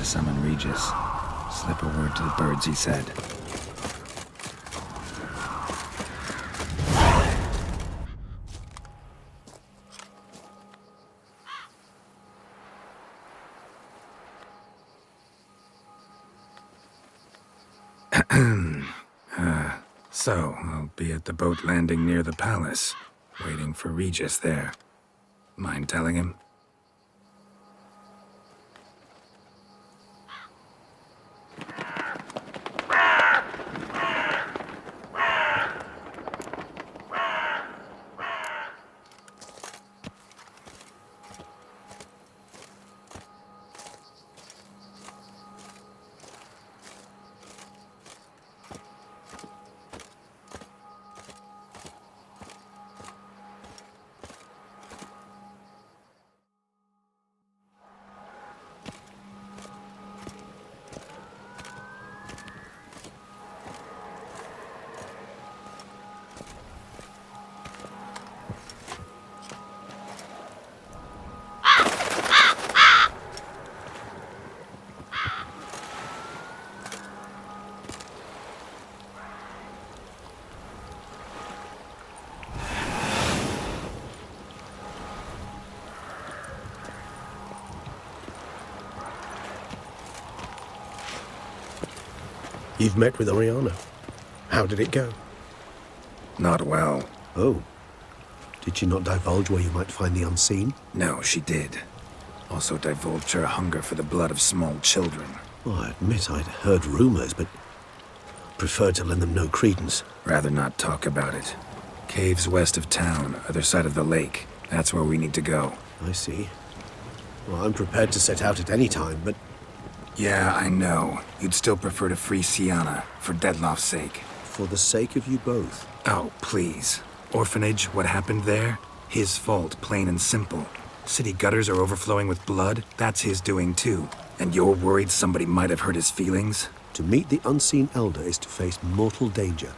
to summon Regis. Slip a word to the birds, he said. So, I'll be at the boat landing near the palace, waiting for Regis there. Mind telling him? You've met with Oriana. How did it go? Not well. Oh. Did she not divulge where you might find the unseen? No, she did. Also divulged her hunger for the blood of small children. Well, I admit I'd heard rumors, but preferred to lend them no credence. Rather not talk about it. Caves west of town, other side of the lake. That's where we need to go. I see. Well, I'm prepared to set out at any time, but... Yeah, I know. You'd still prefer to free Sienna, for Deadloff's sake. For the sake of you both. Oh, please. Orphanage, what happened there? His fault, plain and simple. City gutters are overflowing with blood. That's his doing too. And you're worried somebody might have hurt his feelings? To meet the unseen elder is to face mortal danger.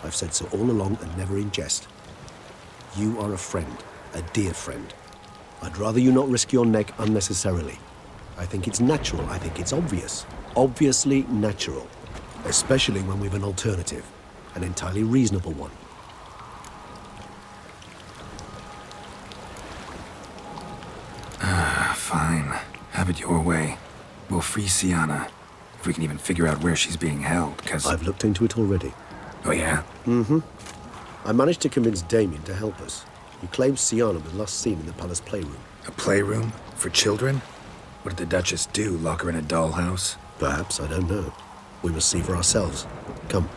I've said so all along and never in jest. You are a friend, a dear friend. I'd rather you not risk your neck unnecessarily. I think it's natural, I think it's obvious. Obviously natural. Especially when we've an alternative. An entirely reasonable one. Fine. Have it your way. We'll free Sienna. If we can even figure out where she's being held, because... I've looked into it already. Oh, yeah? Mm-hmm. I managed to convince Damien to help us. He claims Sienna was last seen in the palace playroom. A playroom? For children? What did the Duchess do? Lock her in a dollhouse? Perhaps, I don't know. We must see for ourselves. Come.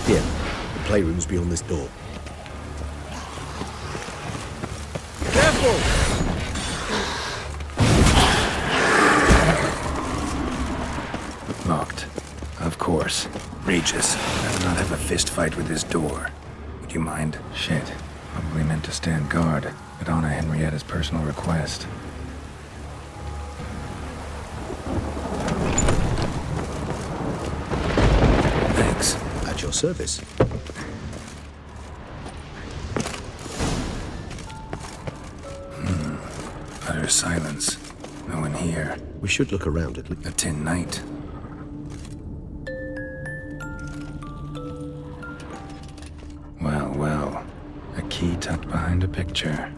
Here. The playroom's beyond this door. Careful! Locked. Of course. Regis. Rather not have a fist fight with this door. Would you mind? Shit. Probably meant to stand guard, but Anna Henrietta's personal request. Thanks. At your service. Utter silence. No one here. We should look around at least. A tin night. Well, well. A key tucked behind a picture.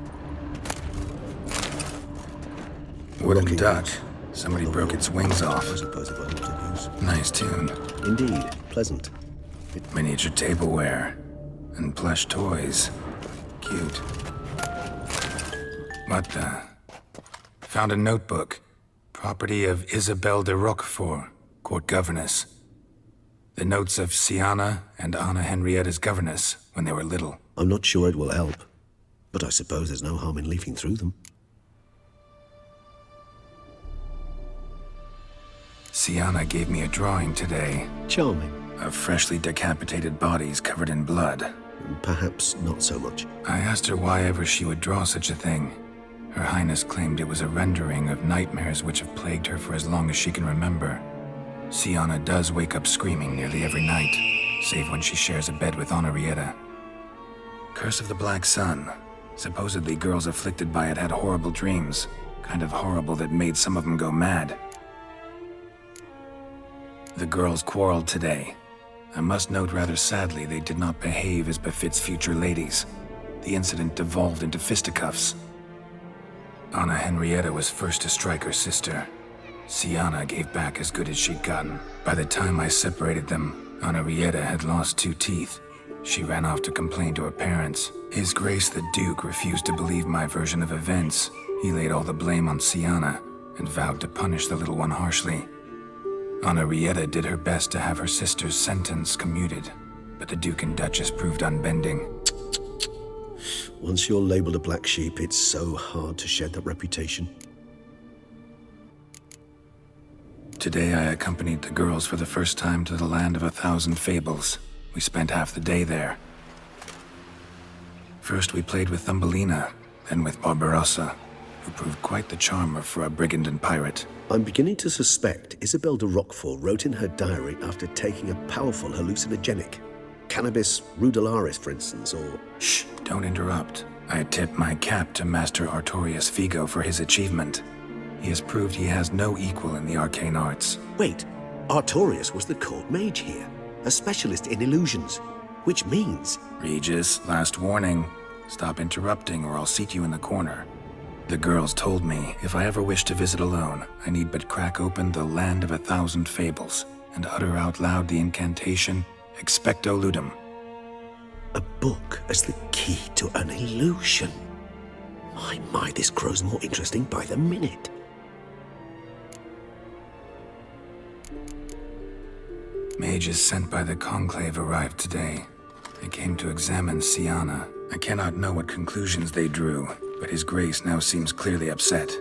Wooden Rocking duck. horse. Somebody broke its wings off. I suppose it wasn't of use. Nice tune. Indeed. Pleasant. Miniature tableware. And plush toys. Cute. What the? Found a notebook. Property of Isabelle de Roquefort, court governess. The notes of Sienna and Anna Henrietta's governess when they were little. I'm not sure it will help, but I suppose there's no harm in leafing through them. Sienna gave me a drawing today. Charming. Of freshly decapitated bodies covered in blood. Perhaps not so much. I asked her why ever she would draw such a thing. Her Highness claimed it was a rendering of nightmares which have plagued her for as long as she can remember. Sienna does wake up screaming nearly every night, save when she shares a bed with Henrietta. Curse of the Black Sun. Supposedly girls afflicted by it had horrible dreams. Kind of horrible that made some of them go mad. The girls quarreled today. I must note rather sadly they did not behave as befits future ladies. The incident devolved into fisticuffs. Anna Henrietta was first to strike her sister. Siana gave back as good as she'd gotten. By the time I separated them, Anna Rieta had lost 2 teeth. She ran off to complain to her parents. His Grace the Duke refused to believe my version of events. He laid all the blame on Siana and vowed to punish the little one harshly. Anna Rieta did her best to have her sister's sentence commuted, but the Duke and Duchess proved unbending. Once you're labeled a black sheep, it's so hard to shed that reputation. Today I accompanied the girls for the first time to the land of 1,000 fables. We spent half the day there. First we played with Thumbelina, then with Barbarossa, who proved quite the charmer for a brigand and pirate. I'm beginning to suspect Isabel de Roquefort wrote in her diary after taking a powerful hallucinogenic. Cannabis rudelaris, for instance, or... Shh, don't interrupt. I tip my cap to Master Artorius Figo for his achievement. He has proved he has no equal in the arcane arts. Wait, Artorius was the court mage here, a specialist in illusions, which means... Regis, last warning. Stop interrupting or I'll seat you in the corner. The girls told me if I ever wish to visit alone, I need but crack open the land of 1,000 fables and utter out loud the incantation Expecto Ludum. A book as the key to an illusion. My, this grows more interesting by the minute. Mages sent by the Conclave arrived today. They came to examine Siana. I cannot know what conclusions they drew, but His Grace now seems clearly upset.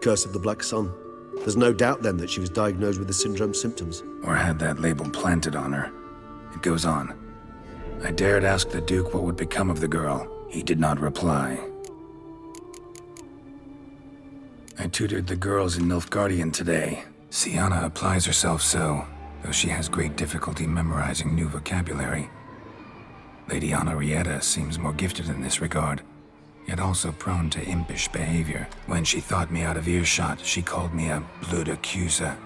Curse of the Black Sun. There's no doubt then that she was diagnosed with the syndrome symptoms. Or had that label planted on her. It goes on. I dared ask the Duke what would become of the girl. He did not reply. I tutored the girls in Nilfgaardian today. Siana applies herself so, though she has great difficulty memorizing new vocabulary. Lady Anna Rieta seems more gifted in this regard, yet also prone to impish behavior. When she thought me out of earshot, she called me a blood accuser.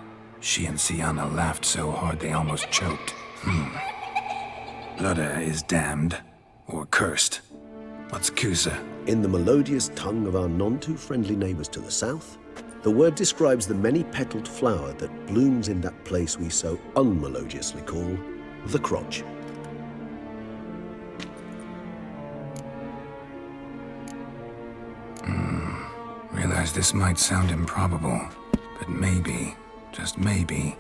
She and Siana laughed so hard they almost choked. Blooda is damned, or cursed. What's accuser? In the melodious tongue of our none-too-friendly neighbors to the south, the word describes the many-petaled flower that blooms in that place we so unmelodiously call the crotch. Realize this might sound improbable, but maybe, just maybe,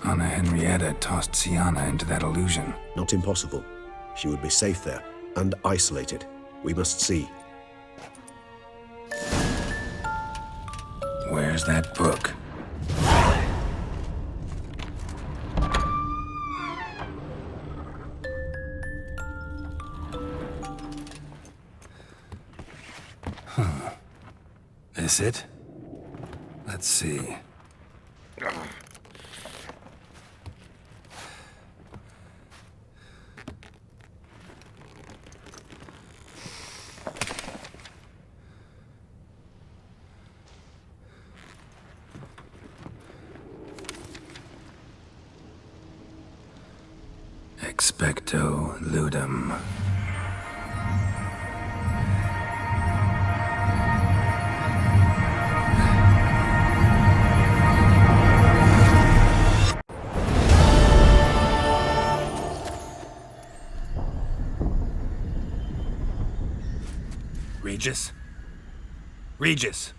Anna Henrietta tossed Siana into that illusion. Not impossible. She would be safe there, and isolated. We must see. Where's that book? This it? Let's see. Expecto Ludum. Regis? Regis!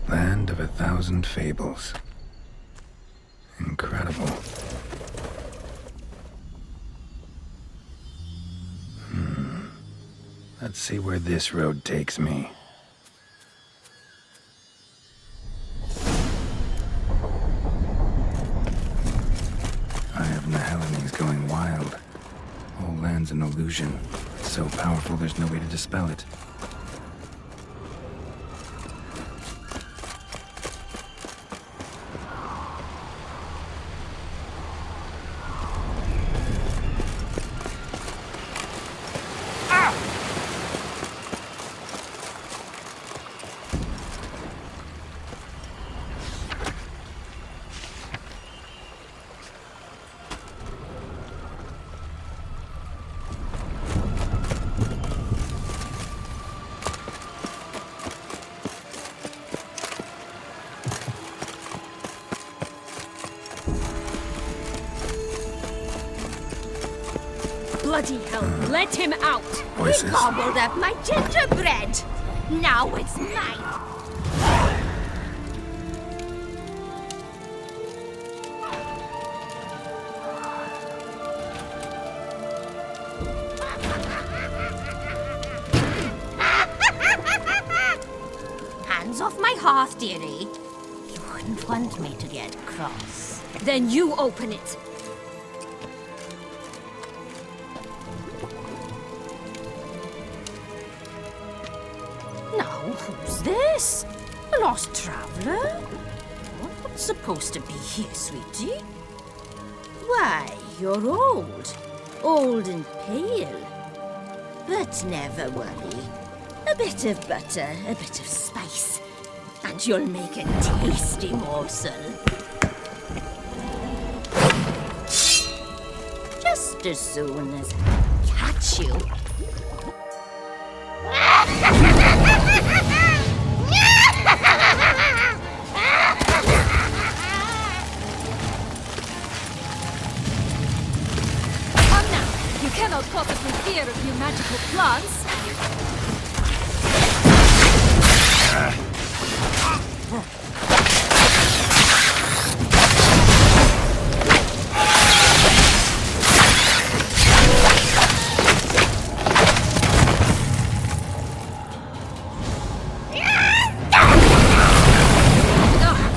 Land of 1,000 fables. Incredible. Let's see where this road takes me. Nahelani's going wild. Whole land's an illusion. It's so powerful there's no way to dispel it. Bloody hell, let him out! Voices? He gobbled up my gingerbread. Now it's mine. Hands off my hearth, dearie. You wouldn't want me to get cross. Then you open it. Now, who's this? A lost traveler? What's supposed to be here, sweetie? Why, you're old. Old and pale. But never worry. A bit of butter, a bit of spice, and you'll make a tasty morsel. Just as soon as I catch you. Come now! You cannot possibly fear a few magical plants!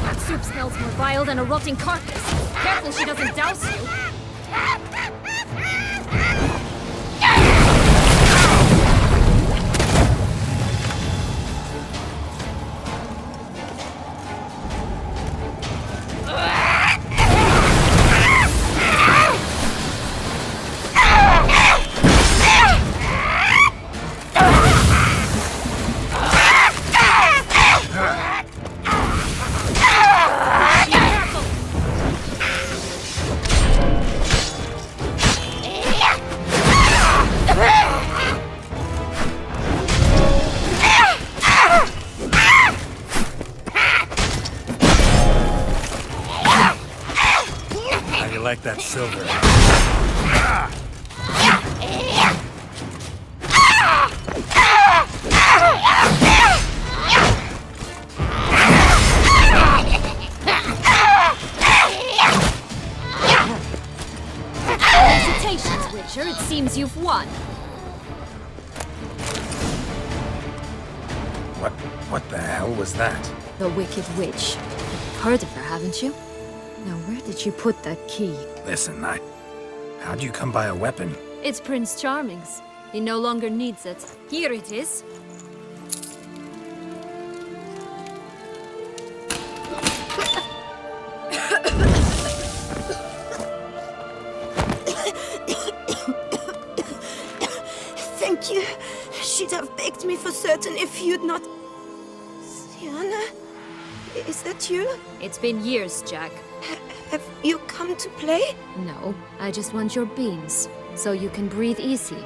That soup smells more vile than a rotting carcass. Careful she doesn't douse you. Like that silver. Felicitations, Witcher. It seems you've won. What the hell was that? The Wicked Witch. You've heard of her, haven't you? Now, where did you put that key? Listen, how'd you come by a weapon? It's Prince Charming's. He no longer needs it. Here it is. Thank you. She'd have begged me for certain if you'd not... Sienna? Is that you? It's been years, Jack. Have you come to play? No, I just want your beans, so you can breathe easy.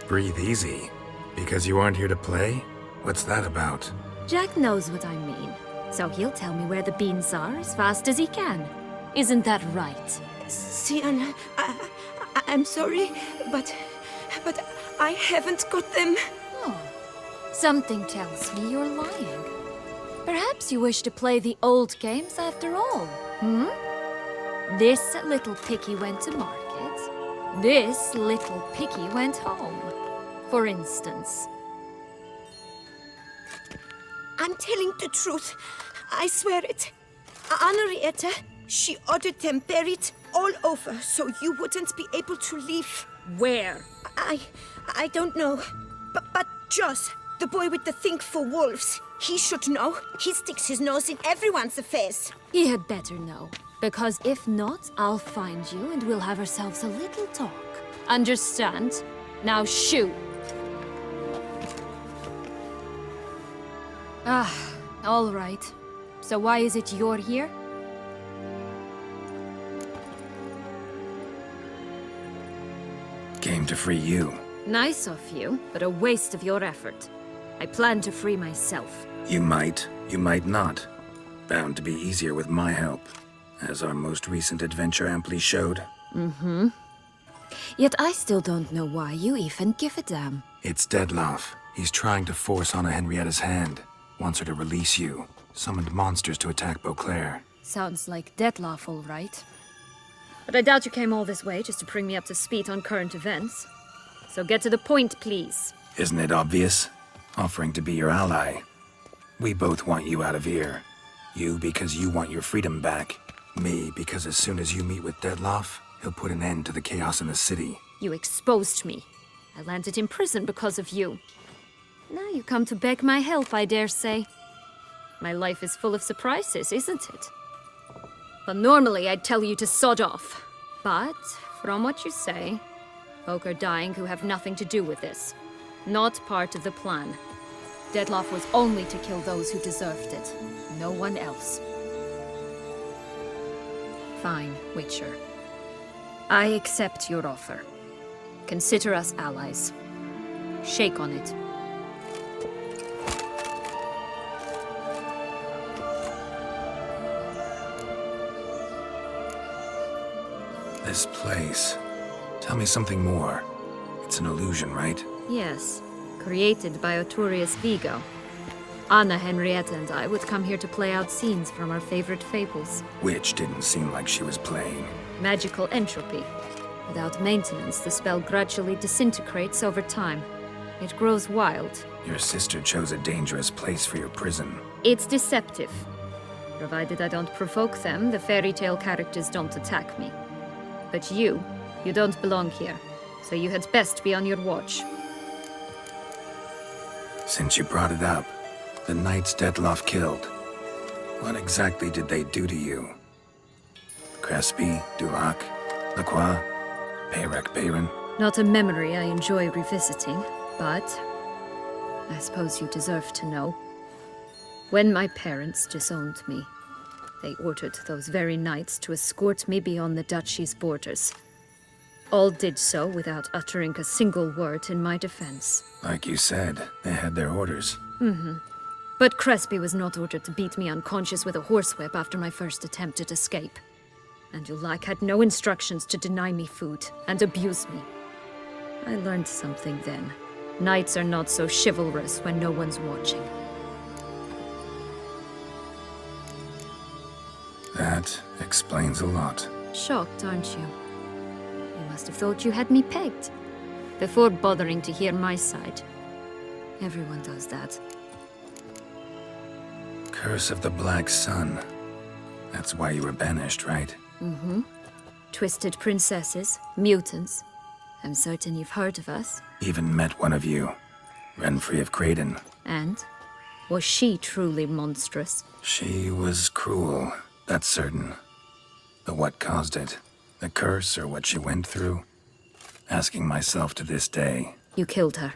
Breathe easy? Because you aren't here to play? What's that about? Jack knows what I mean, so he'll tell me where the beans are as fast as he can. Isn't that right? Sienna, I'm sorry, but I haven't got them. Oh, something tells me you're lying. Perhaps you wish to play the old games after all, hmm? This little picky went to market. This little picky went home, for instance. I'm telling the truth. I swear it. Henrietta, she ordered them buried all over so you wouldn't be able to leave. Where? I don't know. But Joss, the boy with the thing for wolves, he should know. He sticks his nose in everyone's affairs. He had better know. Because if not, I'll find you and we'll have ourselves a little talk. Understand? Now shoot! Ah, all right. So why is it you're here? Came to free you. Nice of you, but a waste of your effort. I plan to free myself. You might not. Bound to be easier with my help. as our most recent adventure amply showed. Yet I still don't know why you even give a damn. It's Dettlaff. He's trying to force Anna Henrietta's hand. Wants her to release you. Summoned monsters to attack Beauclair. Sounds like Dettlaff, all right. But I doubt you came all this way just to bring me up to speed on current events. So get to the point, please. Isn't it obvious? Offering to be your ally. We both want you out of here. You because you want your freedom back. Me because as soon as you meet with Dettlaff, he'll put an end to the chaos in the city. You exposed me. I landed in prison because of you. Now you come to beg my help, I dare say. My life is full of surprises, isn't it? But normally I'd tell you to sod off. But, from what you say, folk are dying who have nothing to do with this. Not part of the plan. Dettlaff was only to kill those who deserved it. No one else. Fine, Witcher. I accept your offer. Consider us allies. Shake on it. This place. Tell me something more. It's an illusion, right? Yes, created by Arturius Vigo. Anna Henrietta and I would come here to play out scenes from our favorite fables. Which didn't seem like she was playing. Magical entropy. Without maintenance, the spell gradually disintegrates over time. It grows wild. Your sister chose a dangerous place for your prison. It's deceptive. Provided I don't provoke them, the fairy tale characters don't attack me. But you don't belong here. So you had best be on your watch. Since you brought it up, the knights Dettlaff killed. What exactly did they do to you? Crespi, Durac, Lacroix, Peyrac Bayron? Not a memory I enjoy revisiting, but I suppose you deserve to know. When my parents disowned me, they ordered those very knights to escort me beyond the duchy's borders. All did so without uttering a single word in my defense. Like you said, they had their orders. But Crespi was not ordered to beat me unconscious with a horsewhip after my first attempt at escape. And Dulac had no instructions to deny me food and abuse me. I learned something then. Knights are not so chivalrous when no one's watching. That explains a lot. Shocked, aren't you? You must have thought you had me pegged. Before bothering to hear my side. Everyone does that. Curse of the Black Sun. That's why you were banished, right? Twisted princesses, mutants. I'm certain you've heard of us. Even met one of you. Renfrey of Craden. And? Was she truly monstrous? She was cruel, that's certain. But what caused it? The curse or what she went through? Asking myself to this day. You killed her,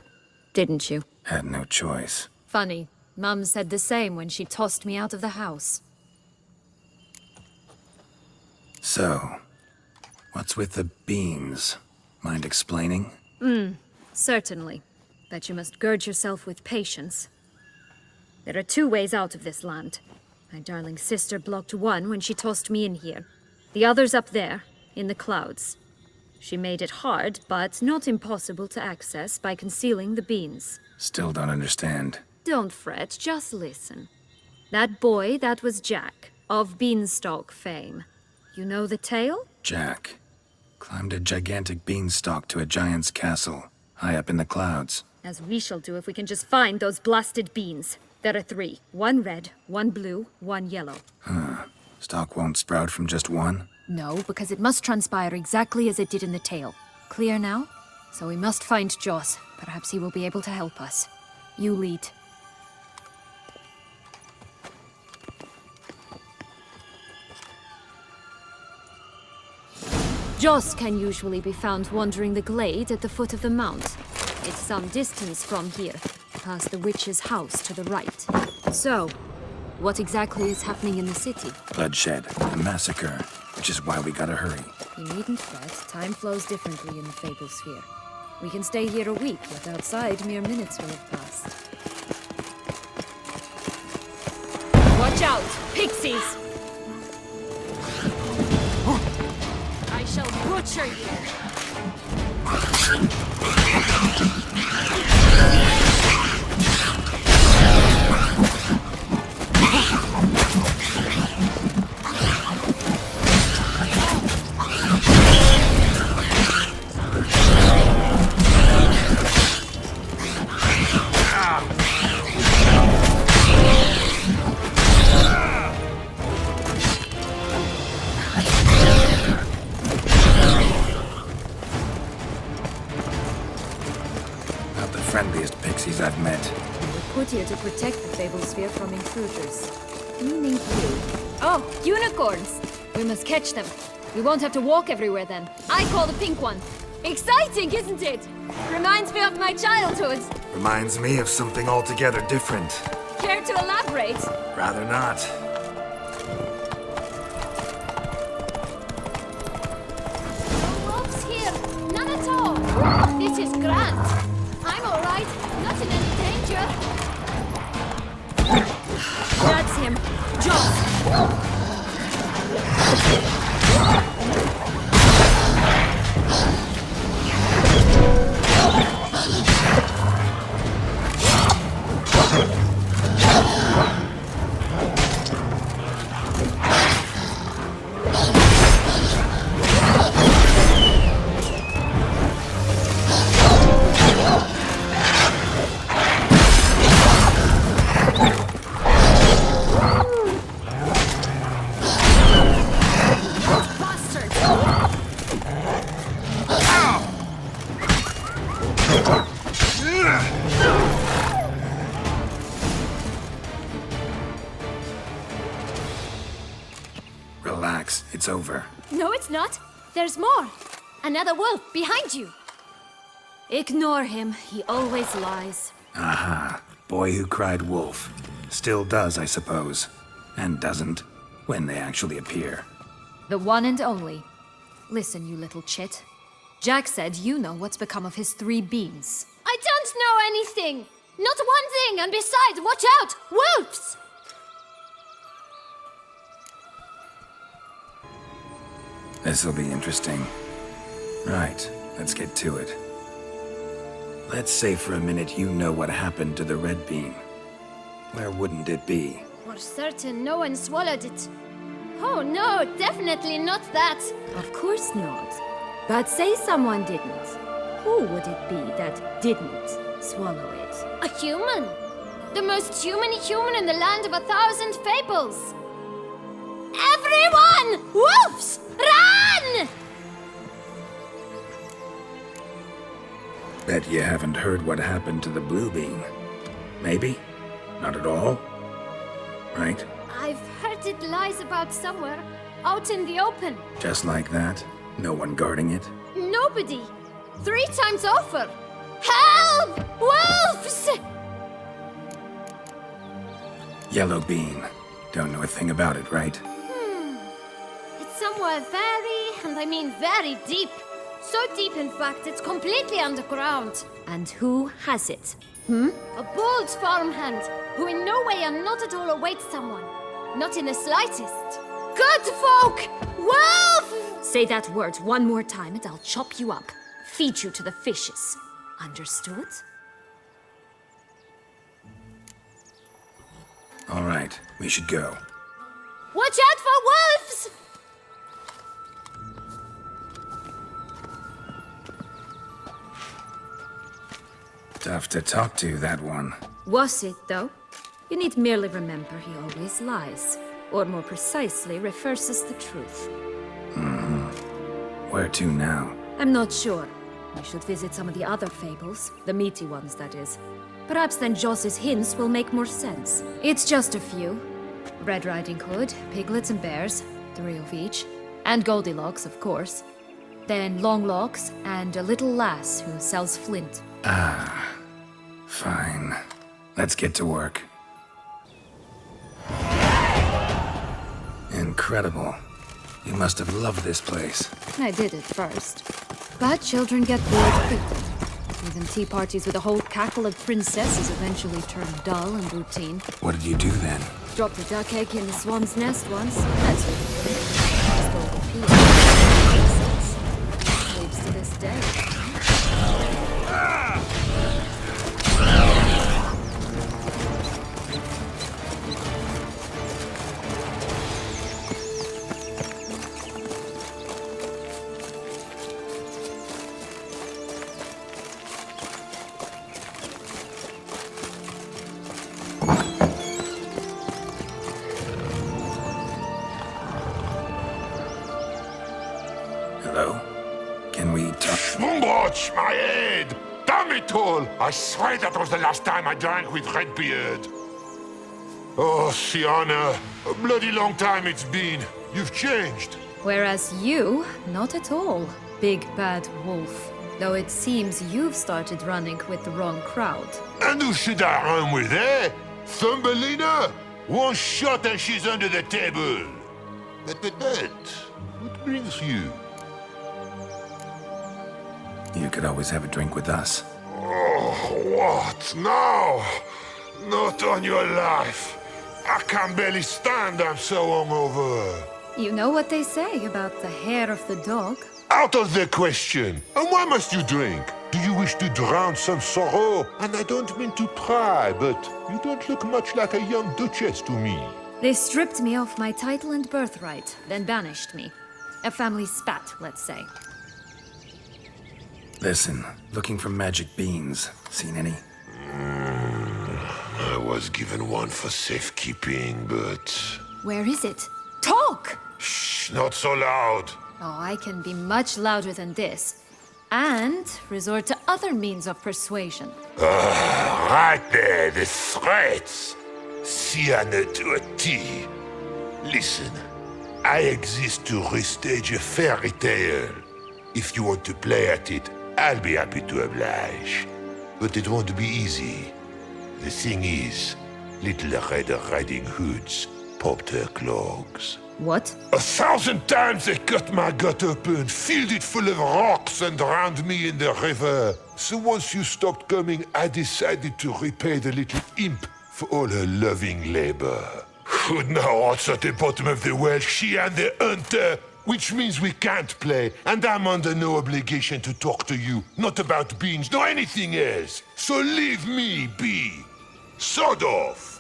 didn't you? Had no choice. Funny. Mum said the same when she tossed me out of the house. So, what's with the beans? Mind explaining? Certainly. But you must gird yourself with patience. There are two ways out of this land. My darling sister blocked one when she tossed me in here. The other's up there, in the clouds. She made it hard, but not impossible to access by concealing the beans. Still don't understand. Don't fret, just listen. That boy, that was Jack, of Beanstalk fame. You know the tale? Jack climbed a gigantic beanstalk to a giant's castle, high up in the clouds. As we shall do if we can just find those blasted beans. There are 3. 1 red, 1 blue, 1 yellow. Stalk won't sprout from just one? No, because it must transpire exactly as it did in the tale. Clear now? So we must find Joss. Perhaps he will be able to help us. You lead. Joss can usually be found wandering the glade at the foot of the mount. It's some distance from here, past the witch's house to the right. So, what exactly is happening in the city? Bloodshed, a massacre, which is why we gotta hurry. You needn't fret. Time flows differently in the Fable Sphere. We can stay here a week, but outside mere minutes will have passed. Watch out! Pixies! butcher here. Not the friendliest pixies I've met. We're put here to protect the Fable Sphere from intruders. Meaning you. Oh, unicorns! We must catch them. We won't have to walk everywhere then. I call the pink one. Exciting, isn't it? Reminds me of my childhood. Reminds me of something altogether different. Care to elaborate? Rather not. No wolves here. None at all. This is grand. I'm all right. Not in any danger. That's him. Joss. Relax, it's over. No, it's not. There's more. Another wolf behind you. Ignore him. He always lies. Aha. Boy who cried wolf. Still does, I suppose. And doesn't, when they actually appear. The one and only. Listen, you little chit. Jack said you know what's become of his 3 beans. I don't know anything! Not one thing, and besides, watch out! Wolves! This'll be interesting. Right, let's get to it. Let's say for a minute you know what happened to the red bean. Where wouldn't it be? For certain, no one swallowed it. Oh no, definitely not that. Of course not. But say someone didn't. Who would it be that didn't swallow it? A human. The most human in the land of 1,000 fables. Everyone! Wolves! Run! Bet you haven't heard what happened to the blue bean. Maybe? Not at all? Right? I've heard it lies about somewhere, out in the open. Just like that? No one guarding it? Nobody. 3 times over. Help! Wolves! Yellow bean. Don't know a thing about it, right? It's somewhere very, and I mean very deep. So deep, in fact, it's completely underground. And who has it? A bold farmhand, who in no way and not at all awaits someone. Not in the slightest. Good folk! Wolf! Say that word one more time and I'll chop you up. Feed you to the fishes. Understood? All right, we should go. Watch out for wolves! Tough to talk to, that one. Was it, though? You need merely remember he always lies. Or more precisely, reverses the truth. Where to now? I'm not sure. We should visit some of the other fables. The meaty ones, that is. Perhaps then Joss's hints will make more sense. It's just a few. Red Riding Hood, piglets and bears, 3 of each. And Goldilocks, of course. Then Longlocks, and a little lass who sells flint. Fine. Let's get to work. Incredible. You must have loved this place. I did at first. But children get bored quickly. Even tea parties with a whole cackle of princesses eventually turn dull and routine. What did you do then? Dropped a duck egg in the swan's nest once. That's what it did. Stole the pea. to this day. Hello? Can we talk? Watch my head! Damn it all! I swear that was the last time I drank with Redbeard. Oh, Sienna, a bloody long time it's been. You've changed. Whereas you, not at all, big bad wolf. Though it seems you've started running with the wrong crowd. And who should I run with, eh? Thumbelina? One shot and she's under the table. But, what brings you? You could always have a drink with us. Oh, what now? Not on your life. I can barely stand, I'm so hungover. You know what they say about the hair of the dog? Out of the question. And why must you drink? Do you wish to drown some sorrow? And I don't mean to pry, but you don't look much like a young duchess to me. They stripped me of my title and birthright, then banished me. A family spat, let's say. Listen, looking for magic beans. Seen any? I was given one for safekeeping, but... Where is it? Talk! Shh, not so loud. Oh, I can be much louder than this. And resort to other means of persuasion. Right there, the threats. Sienna to a T. Listen, I exist to restage a fairy tale. If you want to play at it, I'll be happy to oblige. But it won't be easy. The thing is, Little Red Riding Hoods popped her clogs. What? 1,000 times they cut my gut open, filled it full of rocks and drowned me in the river. So once you stopped coming, I decided to repay the little imp for all her loving labor. Who now what's at the bottom of the well? She and the hunter, which means we can't play, and I'm under no obligation to talk to you, not about beans, nor anything else. So leave me be. Sod off.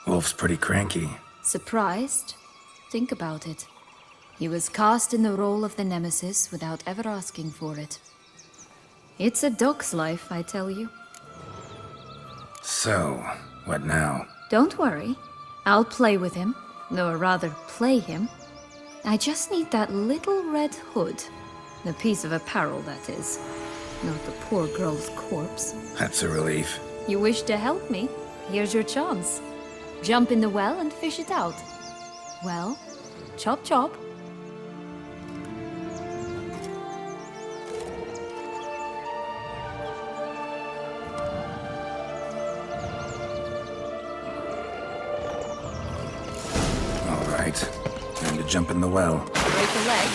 Wolf's pretty cranky. Surprised? Think about it. He was cast in the role of the Nemesis without ever asking for it. It's a dog's life, I tell you. So, what now? Don't worry. I'll play with him. Or rather, play him. I just need that little red hood. The piece of apparel, that is. Not the poor girl's corpse. That's a relief. You wish to help me? Here's your chance. Jump in the well and fish it out. Well, chop chop. All right. Time to jump in the well. Break a leg.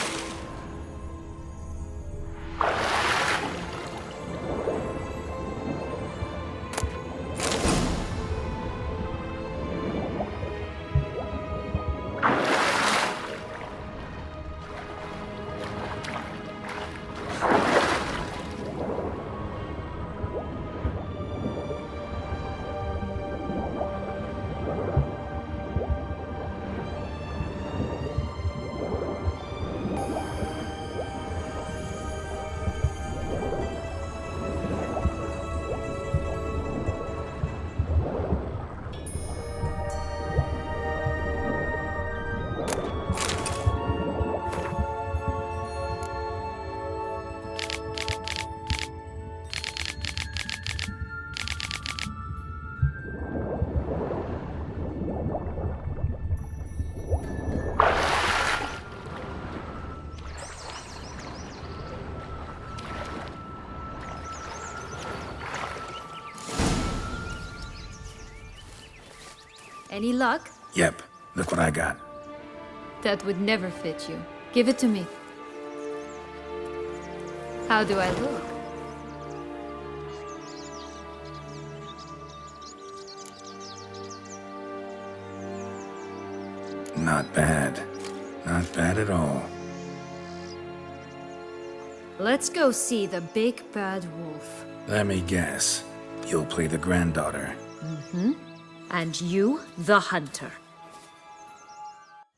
Any luck? Yep, look what I got. That would never fit you. Give it to me. How do I look? Not bad. Not bad at all. Let's go see the big bad wolf. Let me guess. You'll play the granddaughter. And you, the hunter.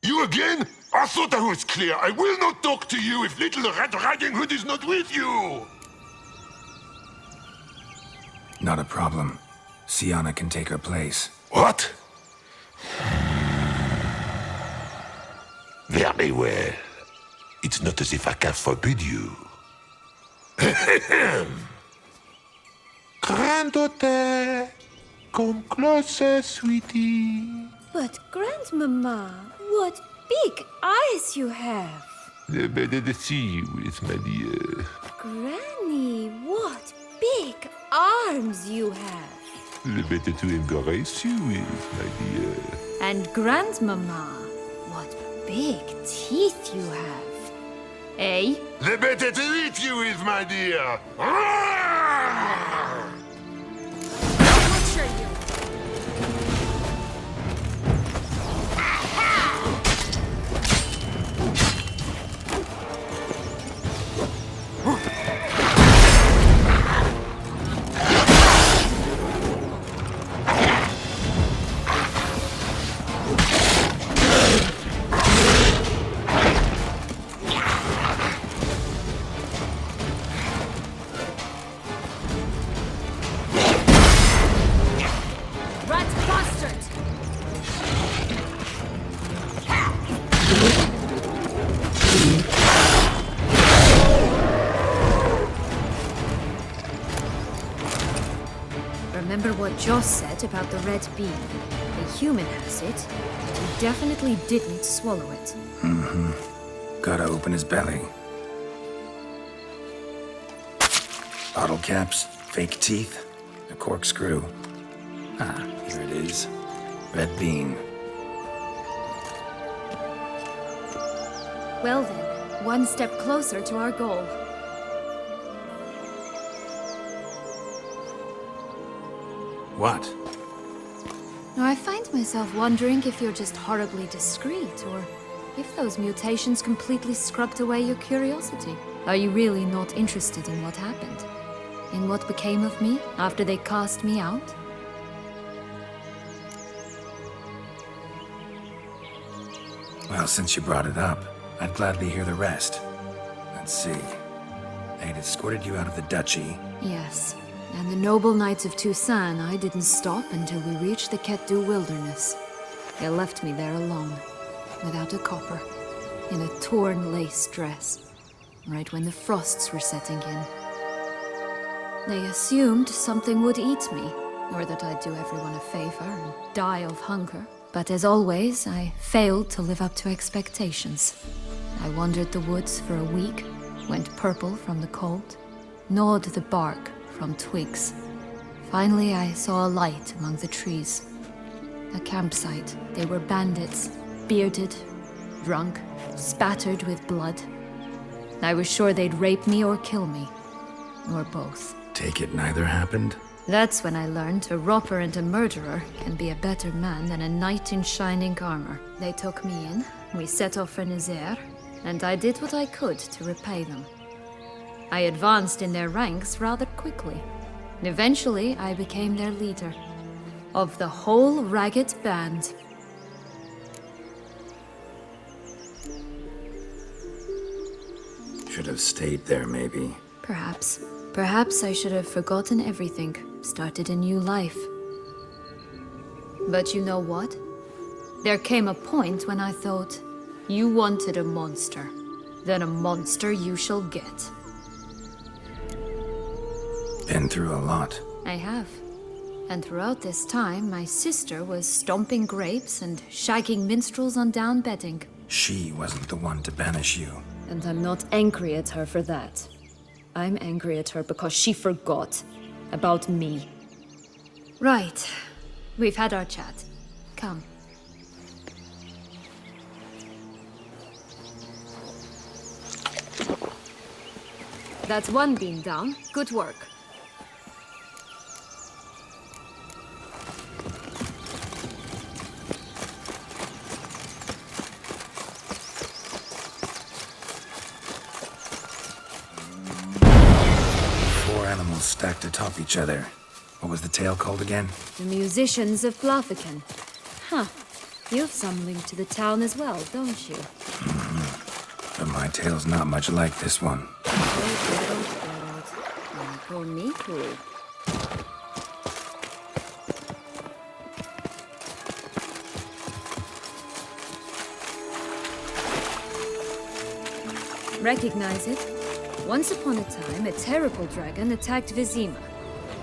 You again? I thought I was clear. I will not talk to you if little Red Riding Hood is not with you! Not a problem. Sienna can take her place. What? Very well. It's not as if I can forbid you. Granddaughter, come closer, sweetie. But Grandmama, what big eyes you have! The better to see you with, my dear. Granny, what big arms you have! The better to embrace you with, my dear. And Grandmama, what big teeth you have! Eh? The better to eat you with, my dear. Butcher you! Rat bastard! Remember what Joss said about the red bean? A human has it, but he definitely didn't swallow it. Gotta open his belly. Bottle caps, fake teeth, a corkscrew. Ah, here it is. Red bean. Well then, one step closer to our goal. What? I find myself wondering if you're just horribly discreet, or if those mutations completely scrubbed away your curiosity. Are you really not interested in what happened? In what became of me after they cast me out? Well, since you brought it up, I'd gladly hear the rest. Let's see. They'd escorted you out of the duchy. Yes. And the noble knights of Toussaint, I didn't stop until we reached the Ketdu wilderness. They left me there alone, without a copper, in a torn lace dress, right when the frosts were setting in. They assumed something would eat me, or that I'd do everyone a favor and die of hunger. But as always, I failed to live up to expectations. I wandered the woods for a week, went purple from the cold, gnawed the bark from twigs. Finally, I saw a light among the trees. A campsite. They were bandits, bearded, drunk, spattered with blood. I was sure they'd rape me or kill me, or both. Take it neither happened? That's when I learned a robber and a murderer can be a better man than a knight in shining armor. They took me in, we set off for Nazaire, and I did what I could to repay them. I advanced in their ranks rather quickly. Eventually, I became their leader. Of the whole ragged band. Should have stayed there, maybe. Perhaps. Perhaps I should have forgotten everything, started a new life. But you know what? There came a point when I thought, you wanted a monster. Then a monster you shall get. Been through a lot. I have. And throughout this time, my sister was stomping grapes and shagging minstrels on down bedding. She wasn't the one to banish you. And I'm not angry at her for that. I'm angry at her because she forgot about me. Right. We've had our chat. Come. That's one bean down. Good work. all stacked atop each other. What was the tale called again? The musicians of Blaviken. Huh. You've some link to the town as well, don't you? But my tale's not much like this one. Geralt. Call me cool. Recognize it? Once upon a time, a terrible dragon attacked Vizima.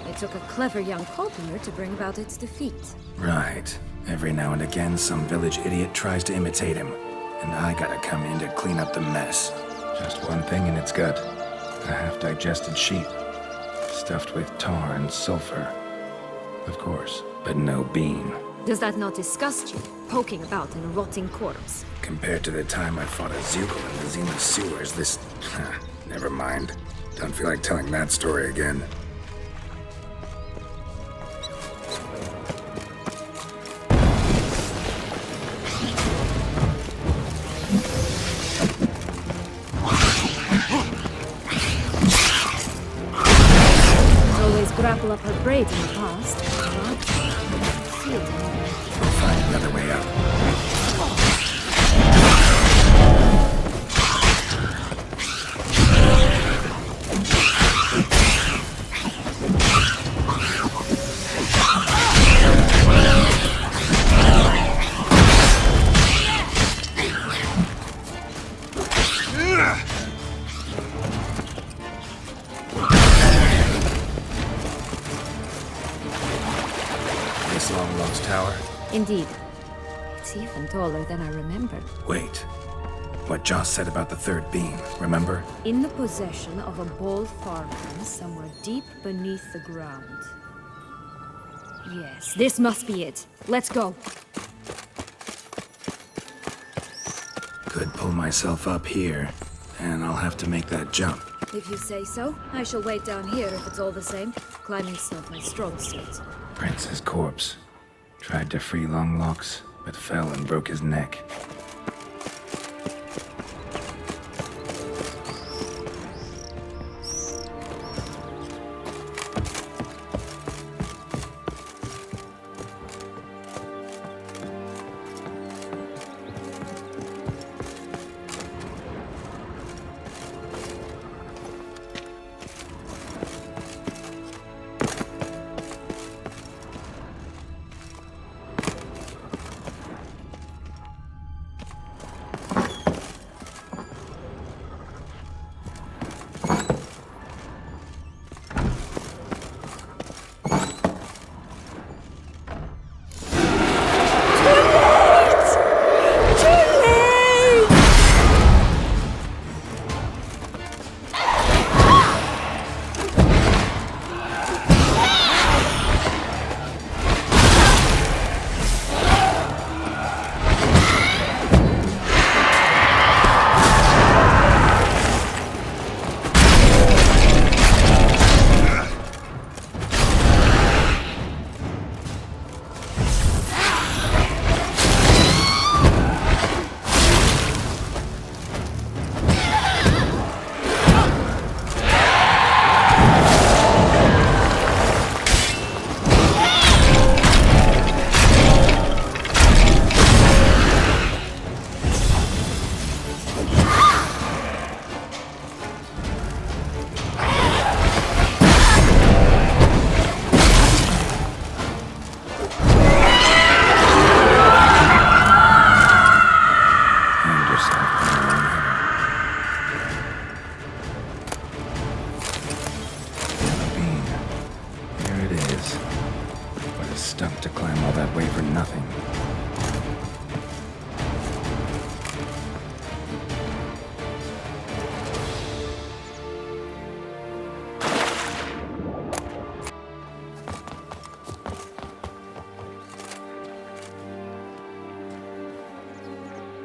It took a clever young carpenter to bring about its defeat. Right. Every now and again, some village idiot tries to imitate him. And I gotta come in to clean up the mess. Just one thing in its gut. A half-digested sheep. Stuffed with tar and sulfur. Of course. But no bean. Does that not disgust you, poking about in a rotting corpse? Compared to the time I fought a Zeugle in Vizima's sewers, this... never mind. Don't feel like telling that story again. Always grapple up her braid in the past, but see it anymore. We'll find another way out. This long-lost tower? Indeed. It's even taller than I remembered. Wait. What Joss said about the third beam, remember? In the possession of a bold farmhand somewhere deep beneath the ground. Yes, this must be it. Let's go. Could pull myself up here, and I'll have to make that jump. If you say so, I shall wait down here if it's all the same. Climbing's not my strong suit. Prince's corpse. Tried to free Longlocks, but fell and broke his neck. Stuck to climb all that way for nothing.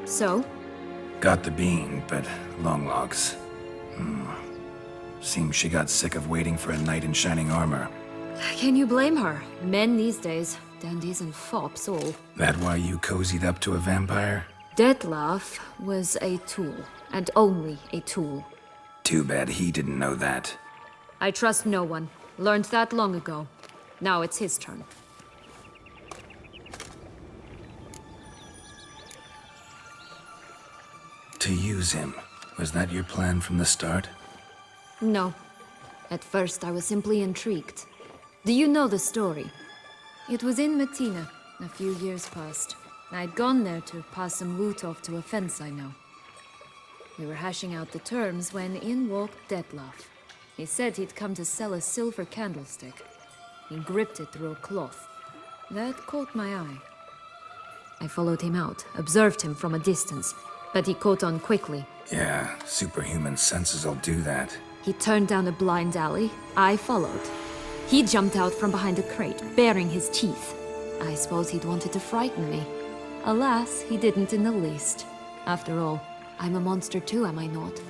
So? Got the bean, but Longlocks. Seems she got sick of waiting for a knight in shining armor. Can you blame her? Men these days, dandies and fops all. That why you cozied up to a vampire? Dettlaff was a tool, and only a tool. Too bad he didn't know that. I trust no one. Learned that long ago. Now it's his turn. To use him. Was that your plan from the start? No. At first, I was simply intrigued. Do you know the story? It was in Metina, a few years past. I'd gone there to pass some loot off to a fence I know. We were hashing out the terms when in walked Detlef. He said he'd come to sell a silver candlestick. He gripped it through a cloth. That caught my eye. I followed him out, observed him from a distance, but he caught on quickly. Yeah, superhuman senses will do that. He turned down a blind alley. I followed. He jumped out from behind a crate, baring his teeth. I suppose he'd wanted to frighten me. Alas, he didn't in the least. After all, I'm a monster too, am I not?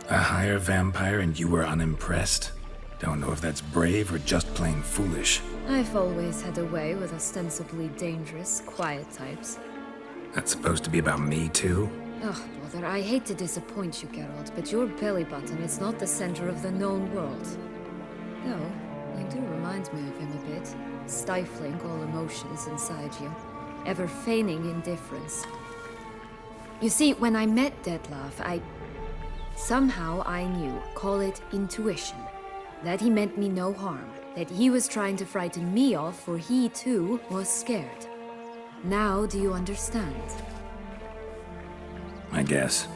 A higher vampire and you were unimpressed? Don't know if that's brave or just plain foolish. I've always had a way with ostensibly dangerous, quiet types. That's supposed to be about me too? Ugh, brother, I hate to disappoint you, Geralt, but your belly button is not the center of the known world. Though, you do remind me of him a bit, stifling all emotions inside you, ever feigning indifference. You see, when I met Detlef, somehow I knew, call it intuition, that he meant me no harm, that he was trying to frighten me off, for he too was scared. Now do you understand? I guess.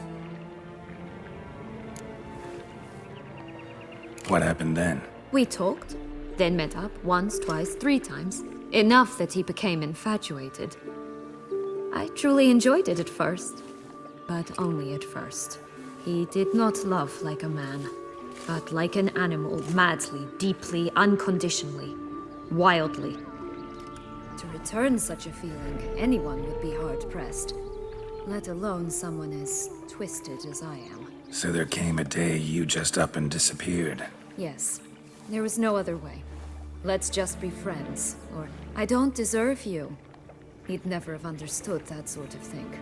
What happened then? We talked, then met up once, twice, 3 times. Enough that he became infatuated. I truly enjoyed it at first, but only at first. He did not love like a man, but like an animal, madly, deeply, unconditionally, wildly. To return such a feeling, anyone would be hard-pressed, let alone someone as twisted as I am. So there came a day you just up and disappeared. Yes, there was no other way. Let's just be friends, or I don't deserve you. He'd never have understood that sort of thing.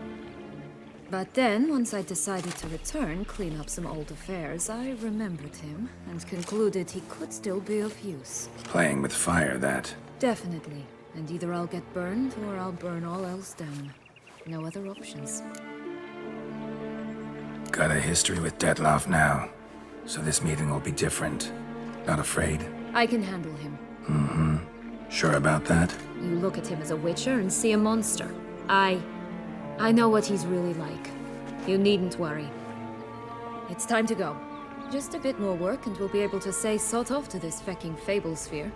But then, once I decided to return, clean up some old affairs, I remembered him and concluded he could still be of use. Playing with fire, that. Definitely. And either I'll get burned, or I'll burn all else down. No other options. Got a history with Detlef now, so this meeting will be different. Not afraid? I can handle him. Sure about that? You look at him as a witcher and see a monster. I know what he's really like. You needn't worry. It's time to go. Just a bit more work and we'll be able to say sod off to this fecking fable sphere.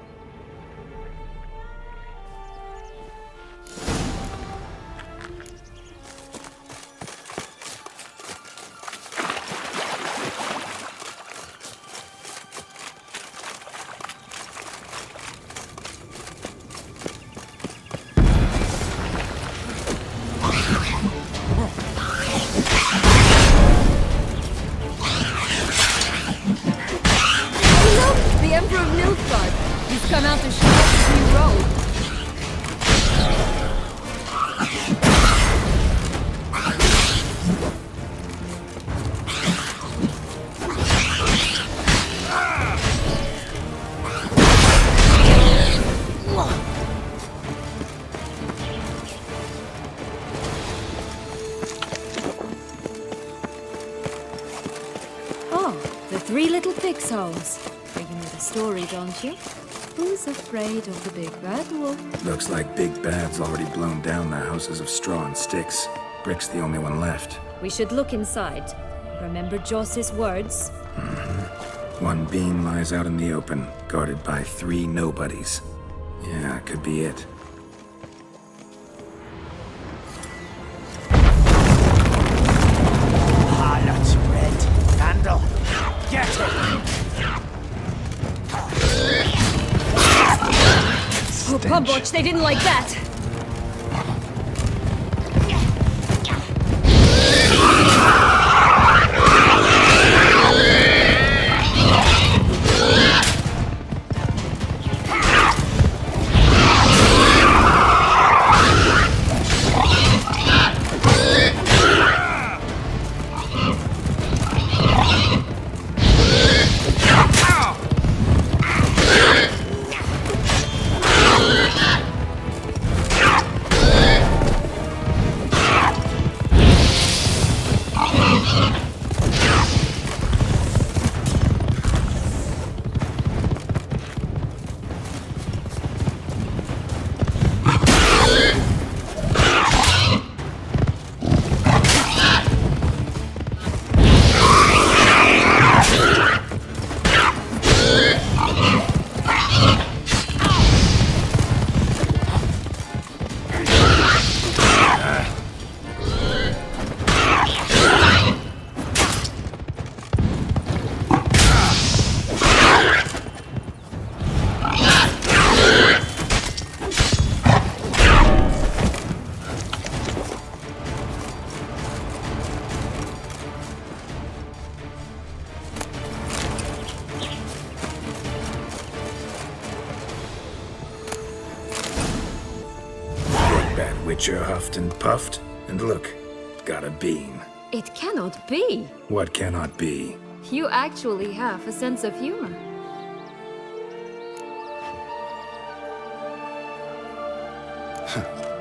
Come out to show us his new robe. Oh, the 3 little pig's homes. You know the story, don't you? Who's afraid of the big bad wolf? Looks like Big Bad's already blown down the houses of straw and sticks. Brick's the only one left. We should look inside. Remember Joss's words? One beam lies out in the open, guarded by 3 nobodies. Yeah, could be it. Harlot's red. Candle. Get it! Oh, Pumbotch, they didn't like that! Bad Witcher huffed and puffed, and look, got a bean. It cannot be. What cannot be? You actually have a sense of humor.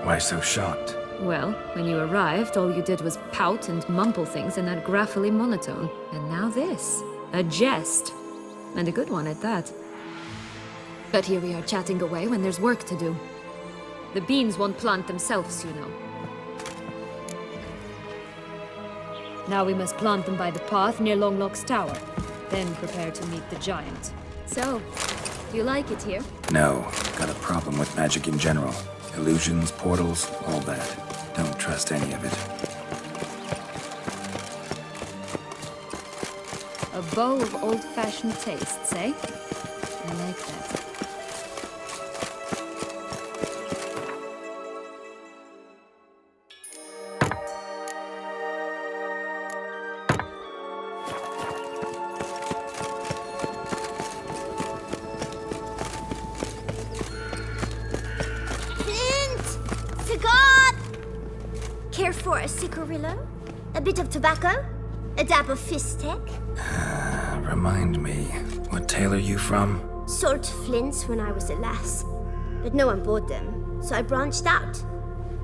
Why so shocked? Well, when you arrived, all you did was pout and mumble things in that graphily monotone. And now this. A jest. And a good one at that. But here we are chatting away when there's work to do. The beans won't plant themselves, you know. Now we must plant them by the path near Longlock's tower. Then prepare to meet the giant. So, do you like it here? No, got a problem with magic in general. Illusions, portals, all that. Don't trust any of it. A bow of old-fashioned tastes, eh? I like that. Care for a cigarillo? A bit of tobacco? A dab of fistek? Remind me, what tale are you from? Sold flints when I was a lass, but no one bought them, so I branched out.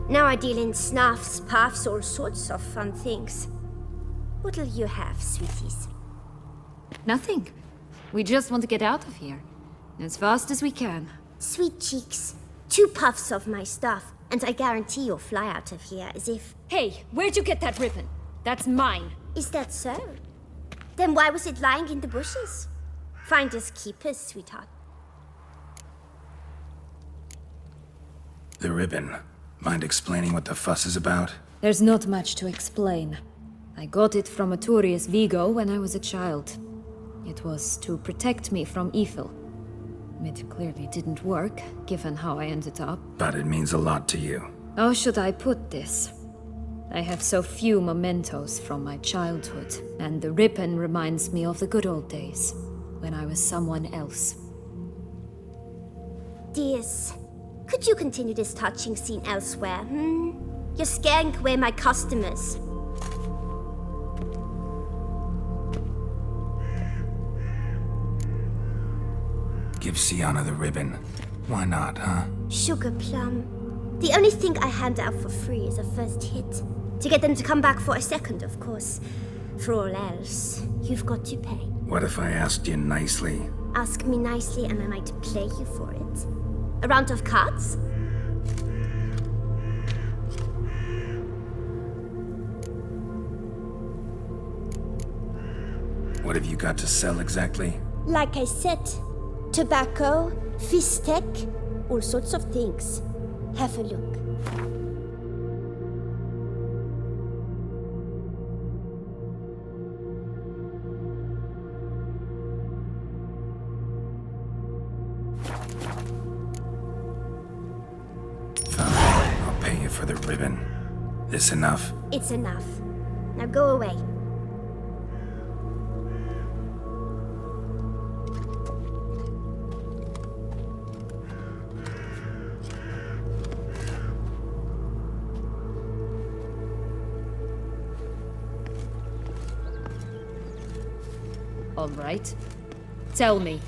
Now I deal in snuffs, puffs, all sorts of fun things. What'll you have, sweeties? Nothing. We just want to get out of here. As fast as we can. Sweet cheeks. 2 puffs of my stuff, and I guarantee you'll fly out of here as if... Hey, where'd you get that ribbon? That's mine. Is that so? Then why was it lying in the bushes? Finders keepers, sweetheart. The ribbon. Mind explaining what the fuss is about? There's not much to explain. I got it from Arturius Vigo when I was a child. It was to protect me from evil. It clearly didn't work, given how I ended up. But it means a lot to you. How should I put this? I have so few mementos from my childhood, and the ribbon reminds me of the good old days, when I was someone else. Dears, could you continue this touching scene elsewhere, You're scaring away my customers. Give Sienna the ribbon. Why not, huh? Sugar plum. The only thing I hand out for free is a first hit. To get them to come back for a second, of course. For all else, you've got to pay. What if I asked you nicely? Ask me nicely and I might play you for it. A round of cards? What have you got to sell exactly? Like I said, tobacco, fistek, all sorts of things. Have a look. Fine, I'll pay you for the ribbon. This enough? It's enough. Now go away. All right. Tell me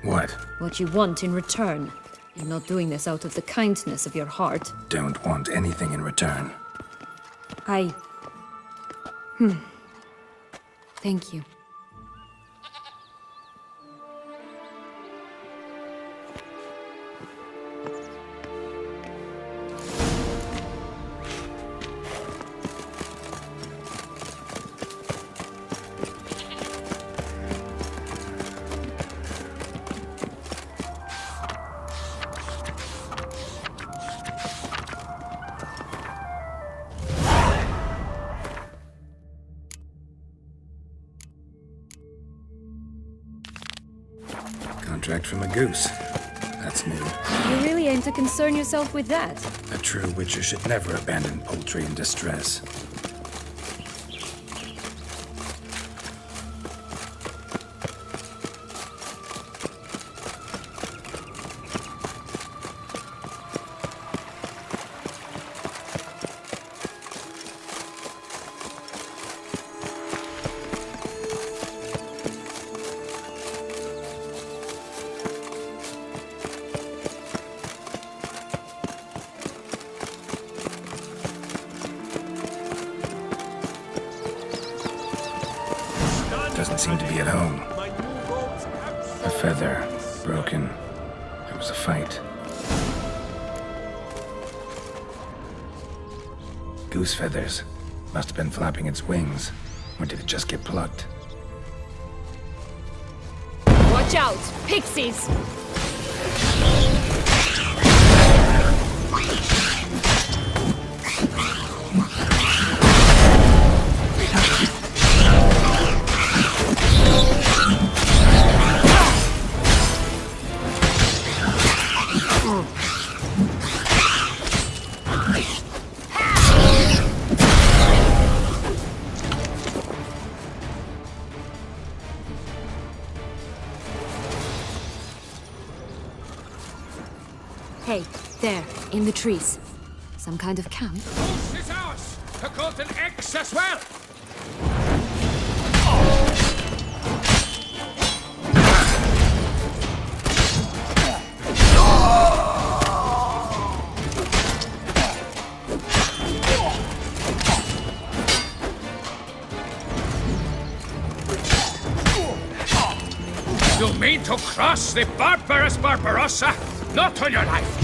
What? what you want in return. You're not doing this out of the kindness of your heart. Don't want anything in return. Thank you. Contract from a goose. That's new. You really aim to concern yourself with that? A true witcher should never abandon poultry in distress. doesn't seem to be at home. A feather, broken. There was a fight. Goose feathers. Must have been flapping its wings. Or did it just get plucked? Watch out! Pixies! Hey, there, in the trees. Some kind of camp? This is ours! To Golden X as well! You mean to cross the Barbarous Barbarossa? Not on your life!